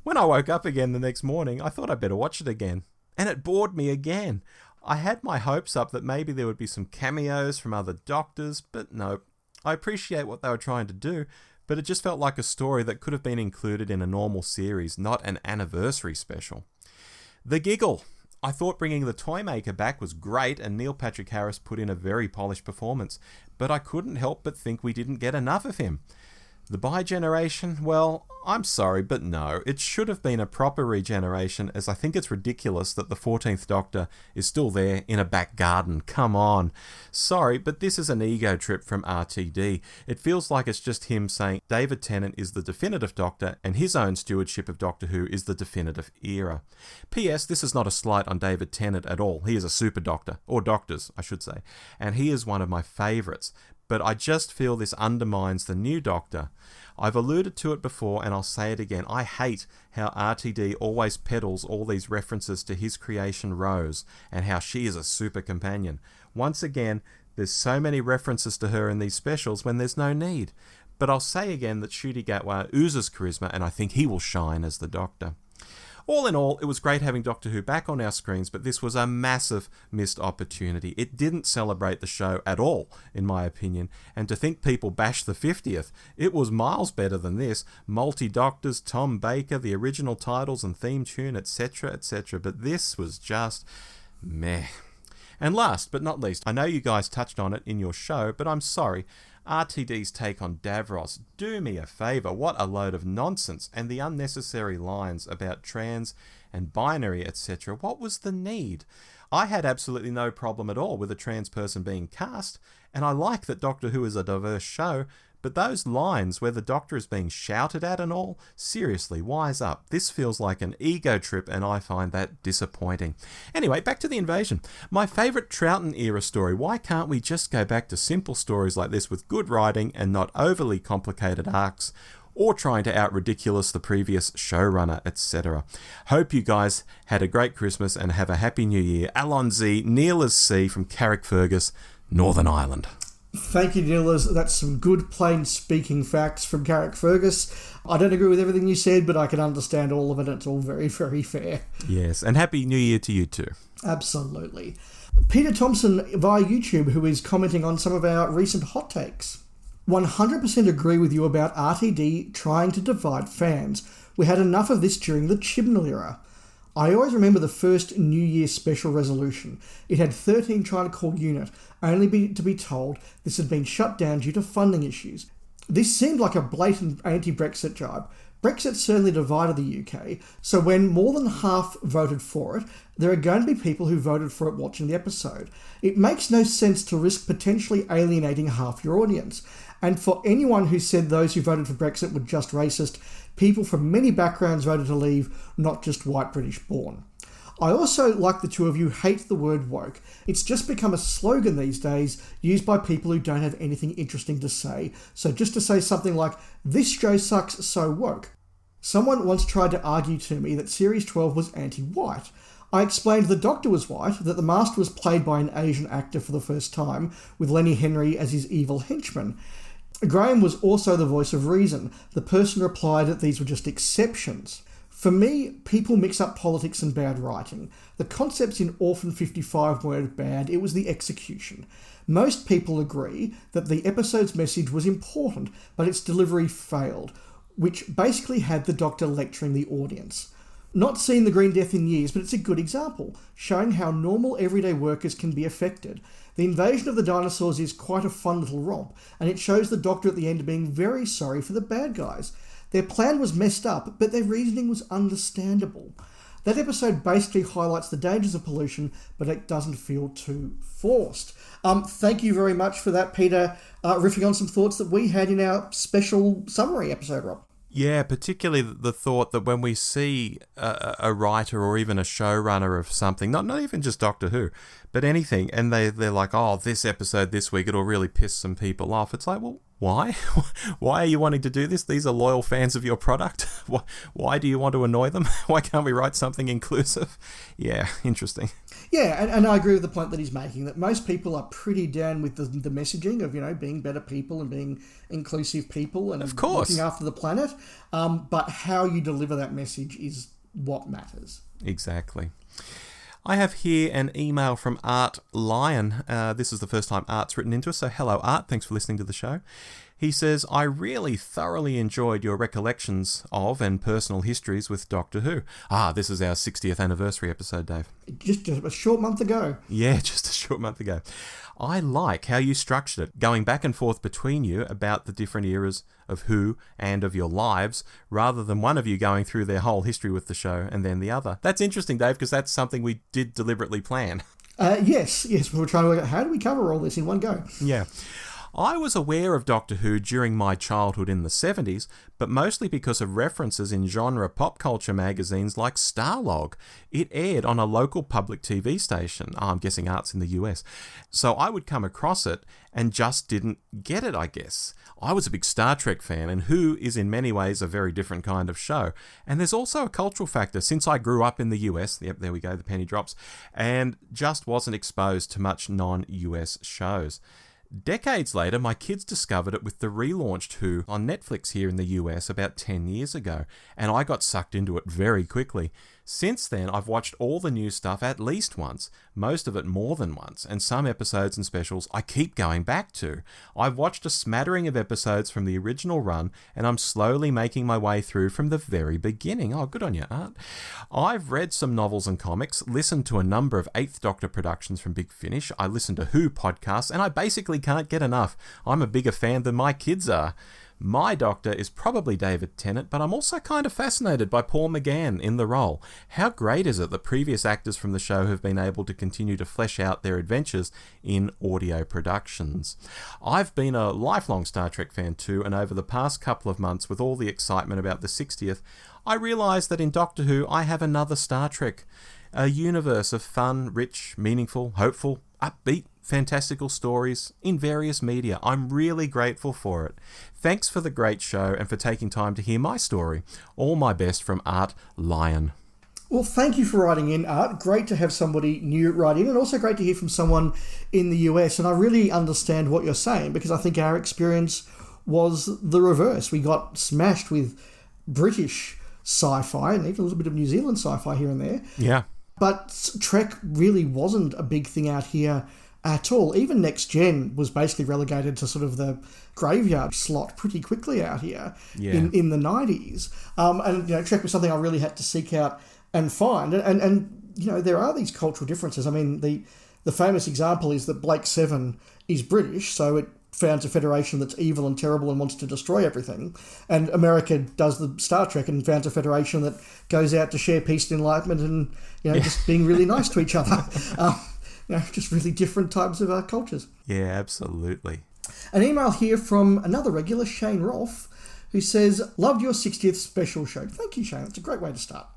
When I woke up again the next morning, I thought I'd better watch it again. And it bored me again. I had my hopes up that maybe there would be some cameos from other doctors, but no. I appreciate what they were trying to do, but it just felt like a story that could have been included in a normal series, not an anniversary special. The Giggle. I thought bringing the Toymaker back was great and Neil Patrick Harris put in a very polished performance, but I couldn't help but think we didn't get enough of him. The bi-generation, well, I'm sorry, but no. It should have been a proper regeneration, as I think it's ridiculous that the 14th Doctor is still there in a back garden. Come on. Sorry, but this is an ego trip from RTD. It feels like it's just him saying David Tennant is the definitive Doctor, and his own stewardship of Doctor Who is the definitive era. P.S. This is not a slight on David Tennant at all. He is a super Doctor, or Doctors, I should say, and he is one of my favourites. But I just feel this undermines the new Doctor. I've alluded to it before and I'll say it again. I hate how RTD always peddles all these references to his creation Rose and how she is a super companion. Once again, there's so many references to her in these specials when there's no need. But I'll say again that Ncuti Gatwa oozes charisma and I think he will shine as the Doctor. All in all, it was great having Doctor Who back on our screens, but this was a massive missed opportunity. It didn't celebrate the show at all, in my opinion, and to think people bashed the 50th, it was miles better than this. Multi-Doctors, Tom Baker, the original titles and theme tune, etc., etc., but this was just meh. And last but not least, I know you guys touched on it in your show, but I'm sorry, RTD's take on Davros, do me a favour, what a load of nonsense, and the unnecessary lines about trans and binary, etc. What was the need? I had absolutely no problem at all with a trans person being cast, and I like that Doctor Who is a diverse show, but those lines where the Doctor is being shouted at and all, seriously, wise up. This feels like an ego trip and I find that disappointing. Anyway, back to The Invasion. My favourite Troughton era story. Why can't we just go back to simple stories like this with good writing and not overly complicated arcs or trying to out-ridiculous the previous showrunner, etc. Hope you guys had a great Christmas and have a happy New Year. Alon Z, Neil C from Carrickfergus, Northern Ireland. Thank you, Nillas. That's some good plain speaking facts from Carrickfergus. I don't agree with everything you said, but I can understand all of it. It's all very, very fair. Yes, and Happy New Year to you too. Absolutely. Peter Thompson via YouTube, who is commenting on some of our recent hot takes. 100% agree with you about RTD trying to divide fans. We had enough of this during the Chibnall era. I always remember the first New Year special resolution. It had 13 trying to call unit, only to be told this had been shut down due to funding issues. This seemed like a blatant anti-Brexit jibe. Brexit certainly divided the UK, so when more than half voted for it, there are going to be people who voted for it watching the episode. It makes no sense to risk potentially alienating half your audience. And for anyone who said those who voted for Brexit were just racist, people from many backgrounds voted to leave, not just white British born. I also, like the two of you, hate the word woke. It's just become a slogan these days used by people who don't have anything interesting to say. So just to say something like, this show sucks, so woke. Someone once tried to argue to me that Series 12 was anti-white. I explained the Doctor was white, that the Master was played by an Asian actor for the first time, with Lenny Henry as his evil henchman. Graham was also the voice of reason. The person replied that these were just exceptions. For me, people mix up politics and bad writing. The concepts in Orphan 55 weren't bad, it was the execution. Most people agree that the episode's message was important, but its delivery failed, which basically had the Doctor lecturing the audience. Not seen The Green Death in years, but it's a good example, showing how normal everyday workers can be affected. The invasion of the dinosaurs is quite a fun little romp, and it shows the Doctor at the end being very sorry for the bad guys. Their plan was messed up, but their reasoning was understandable. That episode basically highlights the dangers of pollution, but it doesn't feel too forced. Thank you very much for that, Peter, riffing on some thoughts that we had in our special summary episode, Rob. Yeah, particularly the thought that when we see a writer or even a showrunner of something, not even just Doctor Who, but anything, and they're like, oh, this episode this week, it'll really piss some people off. It's like, well, why? Why are you wanting to do this? These are loyal fans of your product. Why do you want to annoy them? Why can't we write something inclusive? Yeah, interesting. Yeah, and I agree with the point that he's making, that most people are pretty down with the messaging of, being better people and being inclusive people and of course looking after the planet. But how you deliver that message is what matters. Exactly. I have here an email from Art Lyon. This is the first time Art's written into us, so hello Art, thanks for listening to the show. He says, I really thoroughly enjoyed your recollections of and personal histories with Doctor Who. This is our 60th anniversary episode, Dave. Just a short month ago. Yeah, just a short month ago. I like how you structured it, going back and forth between you about the different eras of Who and of your lives, rather than one of you going through their whole history with the show and then the other. That's interesting, Dave, because that's something we did deliberately plan. Yes, we were trying to work out how do we cover all this in one go. Yeah. I was aware of Doctor Who during my childhood in the 70s, but mostly because of references in genre pop culture magazines like Starlog. It aired on a local public TV station. I'm guessing Art's in the US. So I would come across it and just didn't get it, I guess. I was a big Star Trek fan, and Who is in many ways a very different kind of show. And there's also a cultural factor. Since I grew up in the US, yep, there we go, the penny drops, and just wasn't exposed to much non-US shows. Decades later, my kids discovered it with the relaunched Who on Netflix here in the US about 10 years ago, and I got sucked into it very quickly. Since then, I've watched all the new stuff at least once, most of it more than once, and some episodes and specials I keep going back to. I've watched a smattering of episodes from the original run, and I'm slowly making my way through from the very beginning. Oh, good on you, Art. I've read some novels and comics, listened to a number of 8th Doctor productions from Big Finish, I listen to Who podcasts, and I basically can't get enough. I'm a bigger fan than my kids are. My Doctor is probably David Tennant, but I'm also kind of fascinated by Paul McGann in the role. How great is it that previous actors from the show have been able to continue to flesh out their adventures in audio productions? I've been a lifelong Star Trek fan too, and over the past couple of months, with all the excitement about the 60th, I realised that in Doctor Who I have another Star Trek. A universe of fun, rich, meaningful, hopeful, upbeat, fantastical stories in various media. I'm really grateful for it. Thanks for the great show and for taking time to hear my story. All my best from Art Lyon. Well, thank you for writing in, Art. Great to have somebody new write in, and also great to hear from someone in the US. And I really understand what you're saying, because I think our experience was the reverse. We got smashed with British sci-fi and even a little bit of New Zealand sci-fi here and there. Yeah. But Trek really wasn't a big thing out here at all. Even Next Gen was basically relegated to sort of the graveyard slot pretty quickly out here in the 90s. And Trek was something I really had to seek out and find. And there are these cultural differences. I mean, the famous example is that Blake Seven is British, so it founds a federation that's evil and terrible and wants to destroy everything. And America does the Star Trek and founds a federation that goes out to share peace and enlightenment and just being really nice to each other. Just really different types of cultures. Yeah, absolutely. An email here from another regular, Shane Rolfe, who says, loved your 60th special show. Thank you, Shane. That's a great way to start.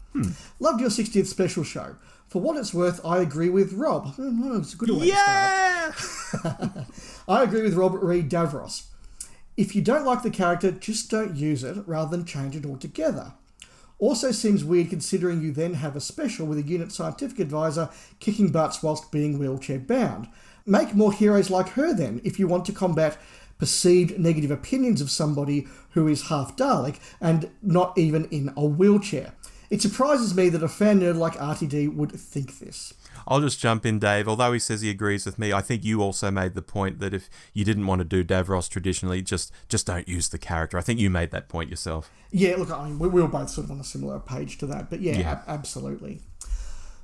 Loved your 60th special show. For what it's worth, I agree with Rob. It's a good way to start. I agree with Robert Reed Davros. If you don't like the character, just don't use it rather than change it altogether. Also seems weird considering you then have a special with a unit scientific advisor kicking butts whilst being wheelchair bound. Make more heroes like her then, if you want to combat perceived negative opinions of somebody who is half Dalek and not even in a wheelchair. It surprises me that a fan nerd like RTD would think this. I'll just jump in, Dave. Although he says he agrees with me, I think you also made the point that if you didn't want to do Davros traditionally, just don't use the character. I think you made that point yourself. Yeah, look, I mean, we were both sort of on a similar page to that, but yeah. Absolutely.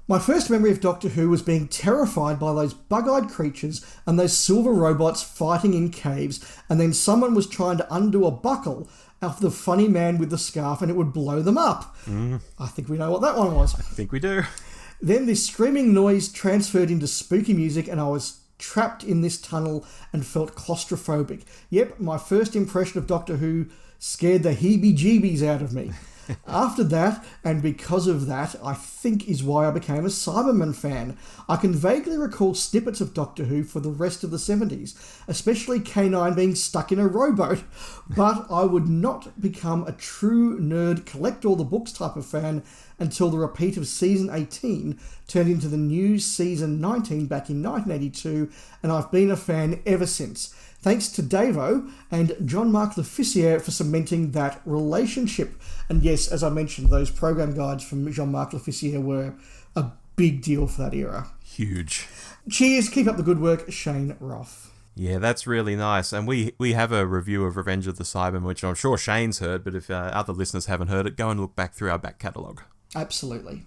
My first memory of Doctor Who was being terrified by those bug-eyed creatures and those silver robots fighting in caves, and then someone was trying to undo a buckle of the funny man with the scarf and it would blow them up. I think we know what that one was. I think we do. Then this screaming noise transferred into spooky music and I was trapped in this tunnel and felt claustrophobic. Yep, my first impression of Doctor Who scared the heebie-jeebies out of me. After that, and because of that, I think is why I became a Cyberman fan. I can vaguely recall snippets of Doctor Who for the rest of the 70s, especially K-9 being stuck in a rowboat, but I would not become a true nerd, collect all the books type of fan until the repeat of Season 18 turned into the new Season 19 back in 1982, and I've been a fan ever since. Thanks to Davo and Jean-Marc Lefissier for cementing that relationship. And yes, as I mentioned, those program guides from Jean-Marc Lefissier were a big deal for that era. Huge. Cheers, keep up the good work, Shane Roth. Yeah, that's really nice. And we have a review of Revenge of the Cybermen, which I'm sure Shane's heard, but if other listeners haven't heard it, go and look back through our back catalogue. Absolutely.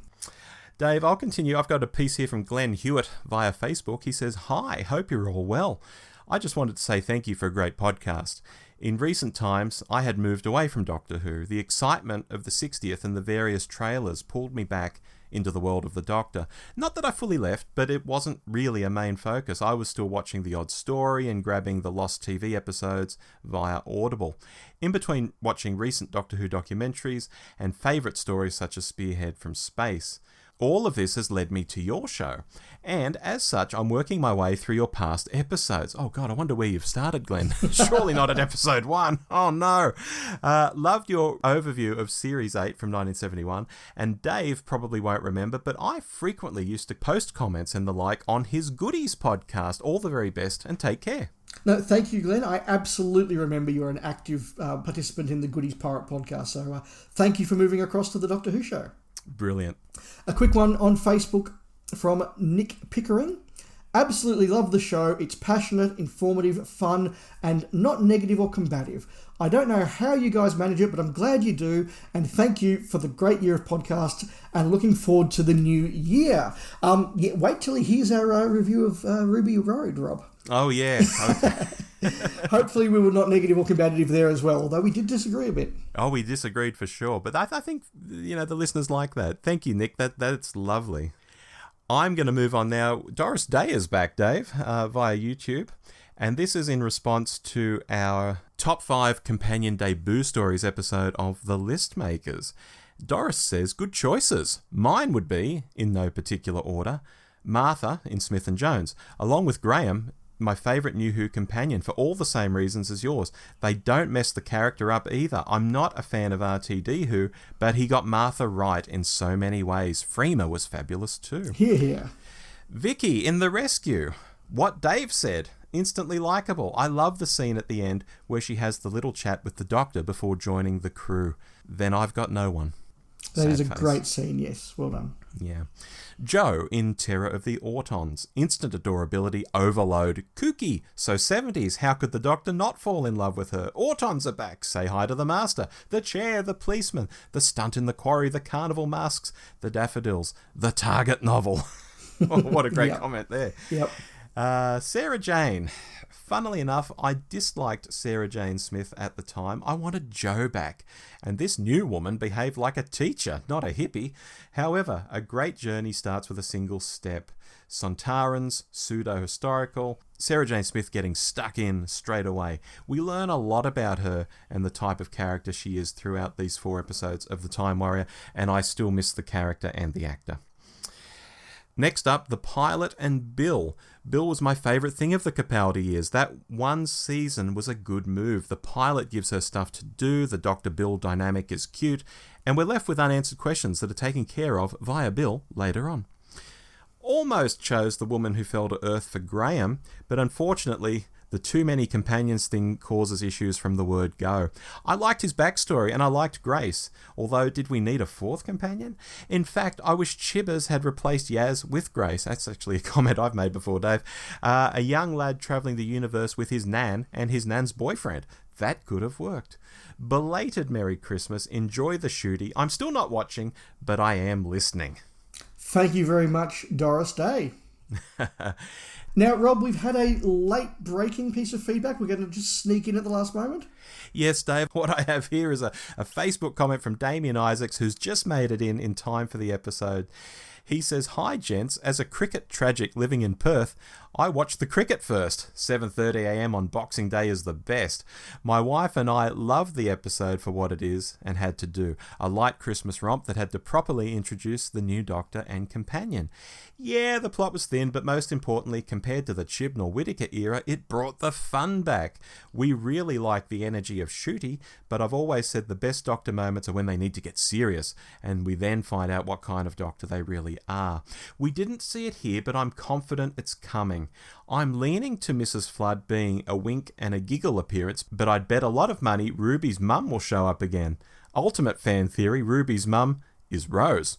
Dave, I'll continue. I've got a piece here from Glenn Hewitt via Facebook. He says, "Hi, hope you're all well. I just wanted to say thank you for a great podcast. In recent times, I had moved away from Doctor Who. The excitement of the 60th and the various trailers pulled me back into the world of the Doctor. Not that I fully left, but it wasn't really a main focus. I was still watching The Odd Story and grabbing the lost TV episodes via Audible. In between watching recent Doctor Who documentaries and favourite stories such as Spearhead from Space. All of this has led me to your show, and as such, I'm working my way through your past episodes." Oh God, I wonder where you've started, Glenn. Surely not at episode 1. Oh no. Loved your overview of Series 8 from 1971, and Dave probably won't remember, but I frequently used to post comments and the like on his Goodies podcast. All the very best, and take care. No, thank you, Glenn. I absolutely remember you're an active participant in the Goodies Pirate podcast, so thank you for moving across to the Doctor Who show. Brilliant. A quick one on Facebook from Nick Pickering. Absolutely love the show. It's passionate, informative, fun, and not negative or combative. I don't know how you guys manage it, but I'm glad you do. And thank you for the great year of podcasts and looking forward to the new year. Wait till he hears our review of Ruby Road, Rob. Oh, yeah. Hopefully we were not negative or combative there as well, although we did disagree a bit. Oh, we disagreed for sure. But I think, the listeners like that. Thank you, Nick. That's lovely. I'm going to move on now. Doris Day is back, Dave, via YouTube. And this is in response to our Top 5 Companion Debut Stories episode of The List Makers. Doris says, "Good choices. Mine would be, in no particular order, Martha in Smith and Jones, along with Graham, my favourite New Who companion, for all the same reasons as yours. They don't mess the character up either. I'm not a fan of RTD Who, but he got Martha right in so many ways. Freema was fabulous too." Hear, hear. Vicky in The Rescue. What Dave said. Instantly likeable. I love the scene at the end where she has the little chat with the Doctor before joining the crew. Then I've got no one. That Sad is a face. great scene, yes. Well done. Yeah. Joe in Terror of the Autons. Instant adorability overload. Kooky. So 70s. How could the Doctor not fall in love with her? Autons are back. Say hi to the Master. The chair. The policeman. The stunt in the quarry. The carnival masks. The daffodils. The Target novel. Oh, what a great comment there. Yep. Sarah Jane. Funnily enough, I disliked Sarah Jane Smith at the time. I wanted Jo back. And this new woman behaved like a teacher, not a hippie. However, a great journey starts with a single step. Sontarans, pseudo-historical. Sarah Jane Smith getting stuck in straight away. We learn a lot about her and the type of character she is throughout these 4 episodes of The Time Warrior, and I still miss the character and the actor. Next up, The Pilot and Bill. Bill was my favourite thing of the Capaldi years. That one season was a good move. The pilot gives her stuff to do, the Dr. Bill dynamic is cute, and we're left with unanswered questions that are taken care of via Bill later on. Almost chose The Woman Who Fell to Earth for Graham, but unfortunately the too many companions thing causes issues from the word go. I liked his backstory and I liked Grace, although did we need a fourth companion? In fact, I wish Chibbers had replaced Yaz with Grace. That's actually a comment I've made before, Dave. A young lad travelling the universe with his nan and his nan's boyfriend. That could have worked. Belated Merry Christmas. Enjoy the shooty. I'm still not watching, but I am listening. Thank you very much, Doris Day. Now, Rob, we've had a late-breaking piece of feedback. We're going to just sneak in at the last moment. Yes, Dave, what I have here is a Facebook comment from Damien Isaacs, who's just made it in time for the episode. He says, "Hi, gents. As a cricket tragic living in Perth, I watched the cricket first. 7:30am on Boxing Day is the best. My wife and I loved the episode for what it is and had to do. A light Christmas romp that had to properly introduce the new Doctor and companion. Yeah, the plot was thin, but most importantly, compared to the Chibnall-Whittaker era, it brought the fun back. We really like the energy of Shooty, but I've always said the best Doctor moments are when they need to get serious, and we then find out what kind of Doctor they really are. We didn't see it here, but I'm confident it's coming. I'm leaning to Mrs. Flood being a wink and a giggle appearance, but I'd bet a lot of money Ruby's mum will show up again. Ultimate fan theory, Ruby's mum is Rose.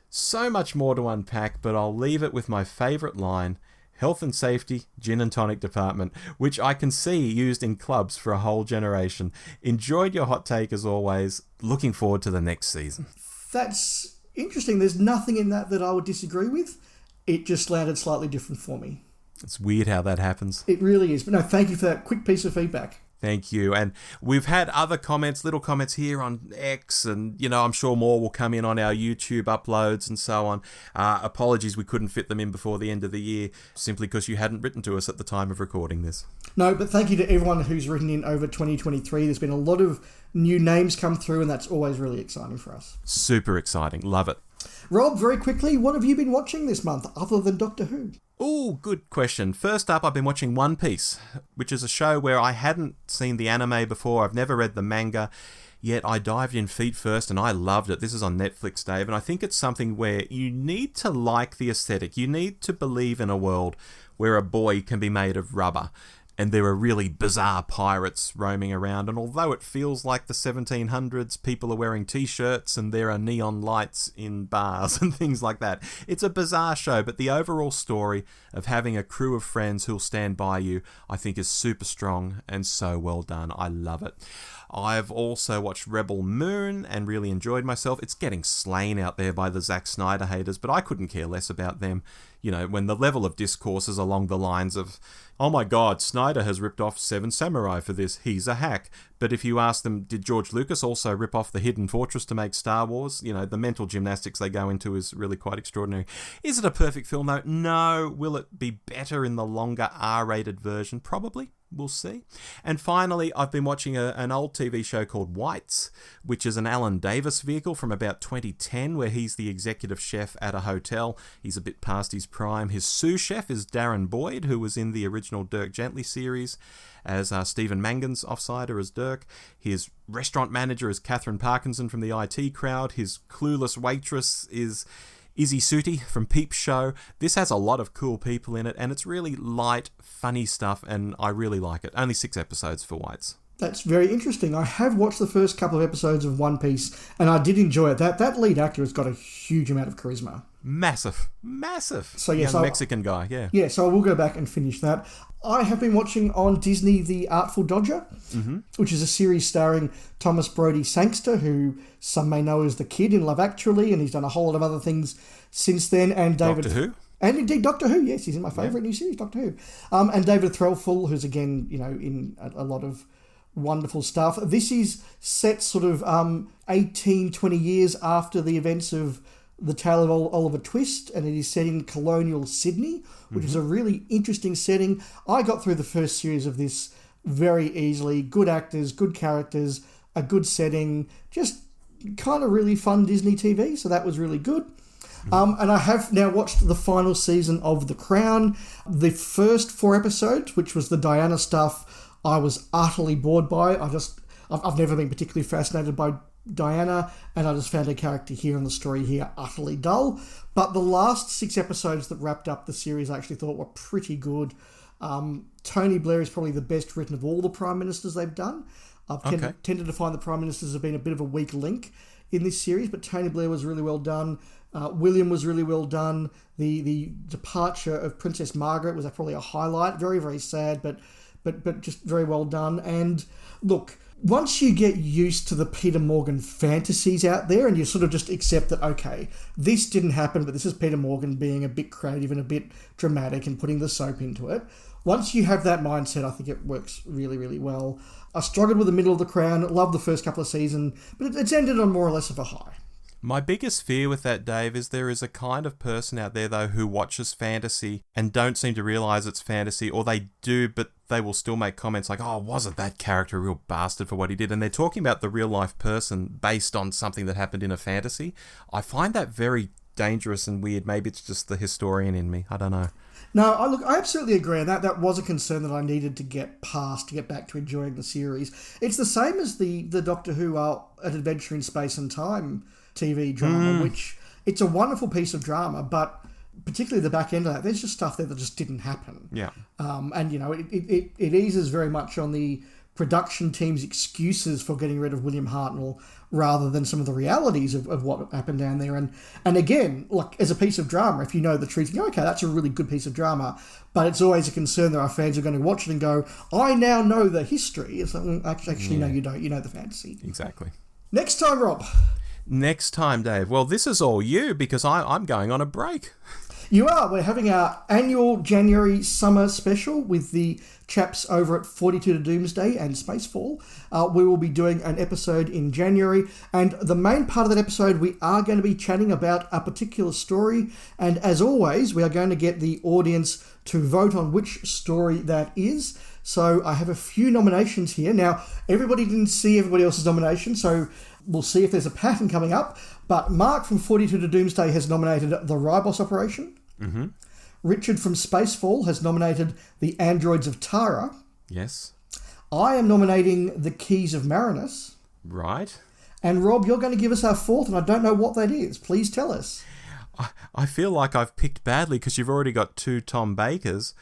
So much more to unpack, but I'll leave it with my favourite line, health and safety, gin and tonic department, which I can see used in clubs for a whole generation. Enjoyed your hot take as always. Looking forward to the next season." That's interesting. There's nothing in that I would disagree with. It just landed slightly different for me. It's weird how that happens. It really is. But no, thank you for that quick piece of feedback. Thank you. And we've had other comments, little comments here on X, and, I'm sure more will come in on our YouTube uploads and so on. Apologies we couldn't fit them in before the end of the year, simply because you hadn't written to us at the time of recording this. No, but thank you to everyone who's written in over 2023. There's been a lot of new names come through, and that's always really exciting for us. Super exciting. Love it. Rob, very quickly, what have you been watching this month other than Doctor Who? Oh, good question. First up, I've been watching One Piece, which is a show where I hadn't seen the anime before. I've never read the manga, yet I dived in feet first and I loved it. This is on Netflix, Dave, and I think it's something where you need to like the aesthetic. You need to believe in a world where a boy can be made of rubber. And there are really bizarre pirates roaming around. And although it feels like the 1700s, people are wearing t-shirts and there are neon lights in bars and things like that. It's a bizarre show, but the overall story of having a crew of friends who'll stand by you, I think is super strong and so well done. I love it. I've also watched Rebel Moon and really enjoyed myself. It's getting slain out there by the Zack Snyder haters, but I couldn't care less about them. When the level of discourse is along the lines of, oh my god, Snyder has ripped off Seven Samurai for this, he's a hack. But if you ask them, did George Lucas also rip off the Hidden Fortress to make Star Wars? The mental gymnastics they go into is really quite extraordinary. Is it a perfect film though? No. Will it be better in the longer R-rated version? Probably. We'll see. And finally, I've been watching an old TV show called Whites, which is an Alan Davis vehicle from about 2010, where he's the executive chef at a hotel. He's a bit past his prime. His sous chef is Darren Boyd, who was in the original Dirk Gently series as Stephen Mangan's Offsider as Dirk. His restaurant manager is Catherine Parkinson from the IT Crowd. His clueless waitress is Izzy Sooty from Peep's Show. This has a lot of cool people in it, and it's really light, funny stuff, and I really like it. Only 6 episodes for Whites. That's very interesting. I have watched the first couple of episodes of One Piece, and I did enjoy it. That lead actor has got a huge amount of charisma. Massive. So yes, young Mexican guy, yeah. Yeah, so I will go back and finish that. I have been watching on Disney The Artful Dodger, which is a series starring Thomas Brodie Sangster, who some may know as the kid in Love Actually, and he's done a whole lot of other things since then. And David, Doctor Who? And indeed Doctor Who, yes, he's in my favourite new series, Doctor Who. And David Threlfall, who's again, in a lot of wonderful stuff. This is set sort of 18, 20 years after the events of The Tale of Oliver Twist, and it is set in colonial Sydney, which is a really interesting setting. I got through the first series of this very easily. Good actors, good characters, a good setting, just kind of really fun Disney TV, so that was really good. And I have now watched the final season of The Crown. The first 4 episodes, which was the Diana stuff, I was utterly bored by. I've never been particularly fascinated by Diana, and I just found her character here and the story here utterly dull. But the last 6 episodes that wrapped up the series I actually thought were pretty good. Tony Blair is probably the best written of all the Prime Ministers they've done. I've tended to find the Prime Ministers have been a bit of a weak link in this series, but Tony Blair was really well done. William was really well done. The departure of Princess Margaret was probably a highlight. Very, very sad, but just very well done. And look, once you get used to the Peter Morgan fantasies out there and you sort of just accept that, okay, this didn't happen, but this is Peter Morgan being a bit creative and a bit dramatic and putting the soap into it. Once you have that mindset, I think it works really, really well. I struggled with the middle of The Crown, loved the first couple of seasons, but it's ended on more or less of a high. My biggest fear with that, Dave, is there is a kind of person out there, though, who watches fantasy and don't seem to realise it's fantasy, or they do, but they will still make comments like, oh, wasn't that character a real bastard for what he did? And they're talking about the real-life person based on something that happened in a fantasy. I find that very dangerous and weird. Maybe it's just the historian in me. I don't know. No, I absolutely agree, and that was a concern that I needed to get past to get back to enjoying the series. It's the same as the Doctor Who An Adventure in Space and Time TV drama, which it's a wonderful piece of drama, but particularly the back end of that, there's just stuff there that just didn't happen. Yeah. And, you know, it eases very much on the production team's excuses for getting rid of William Hartnell rather than some of the realities of what happened down there. And again, like as a piece of drama, if you know the truth, you go, okay, that's a really good piece of drama, but it's always a concern that our fans are going to watch it and go, I now know the history. It's like, actually, no, you don't. You know the fantasy. Exactly. Next time, Rob. Next time, Dave. Well, this is all you because I'm going on a break. You are. We're having our annual January summer special with the chaps over at 42 to Doomsday and Spacefall. We will be doing an episode in January, and the main part of that episode we are going to be chatting about a particular story, and as always we are going to get the audience to vote on which story that is. So I have a few nominations here. Now, everybody didn't see everybody else's nomination, so we'll see if there's a pattern coming up. But Mark from 42 to Doomsday has nominated The Ribos Operation. Mm-hmm. Richard from Spacefall has nominated The Androids of Tara. Yes. I am nominating The Keys of Marinus. Right. And Rob, you're going to give us our fourth, and I don't know what that is. Please tell us. I feel like I've picked badly because you've already got 2 Tom Bakers,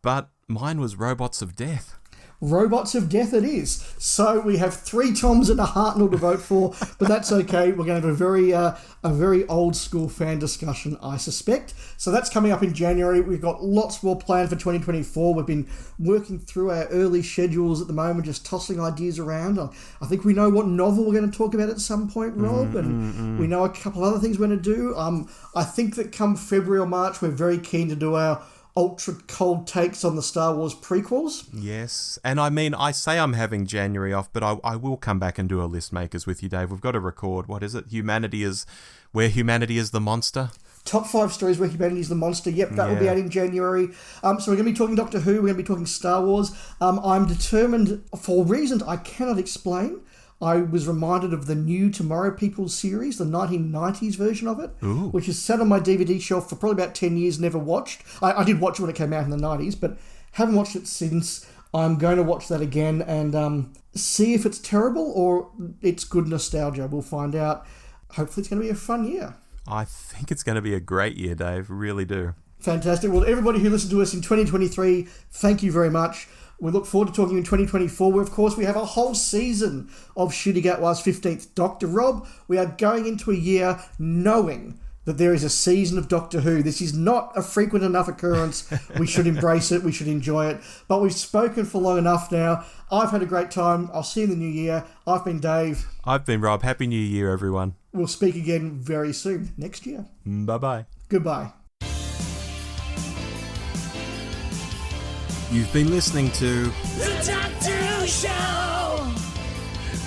but mine was Robots of Death. Robots of Death it is. So we have 3 Toms and a Hartnell to vote for, but that's okay. We're going to have a very old school fan discussion, I suspect. So that's coming up in January. We've got lots more planned for 2024. We've been working through our early schedules at the moment, just tossing ideas around. I think we know what novel we're going to talk about at some point, Rob, and we know a couple of other things we're going to do. I think that come February or March, we're very keen to do our ultra cold takes on the Star Wars prequels. Yes. And I mean, I say I'm having January off, but I will come back and do a list makers with you, Dave. We've got to record, what is it? Where Humanity is the Monster. Top 5 stories where humanity is the monster. Yep, that will be out in January. So we're going to be talking Doctor Who. We're going to be talking Star Wars. I'm determined, for reasons I cannot explain, I was reminded of the New Tomorrow People series, the 1990s version of it, which is sat on my DVD shelf for probably about 10 years, never watched. I did watch it when it came out in the 90s, but haven't watched it since. I'm going to watch that again and see if it's terrible or it's good nostalgia. We'll find out. Hopefully it's going to be a fun year. I think it's going to be a great year, Dave. Really do. Fantastic. Well, everybody who listened to us in 2023, thank you very much. We look forward to talking in 2024, where, of course, we have a whole season of Ncuti Gatwa's 15th Doctor. Rob, we are going into a year knowing that there is a season of Doctor Who. This is not a frequent enough occurrence. We should embrace it. We should enjoy it. But we've spoken for long enough now. I've had a great time. I'll see you in the new year. I've been Dave. I've been Rob. Happy New Year, everyone. We'll speak again very soon, next year. Bye-bye. Goodbye. You've been listening to The Doctor Who Show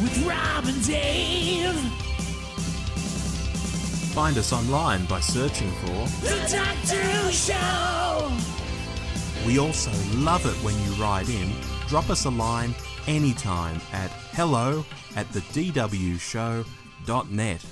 with Rob and Dave. Find us online by searching for The Doctor Who Show. We also love it when you write in. Drop us a line anytime at hello@thedwshow.net.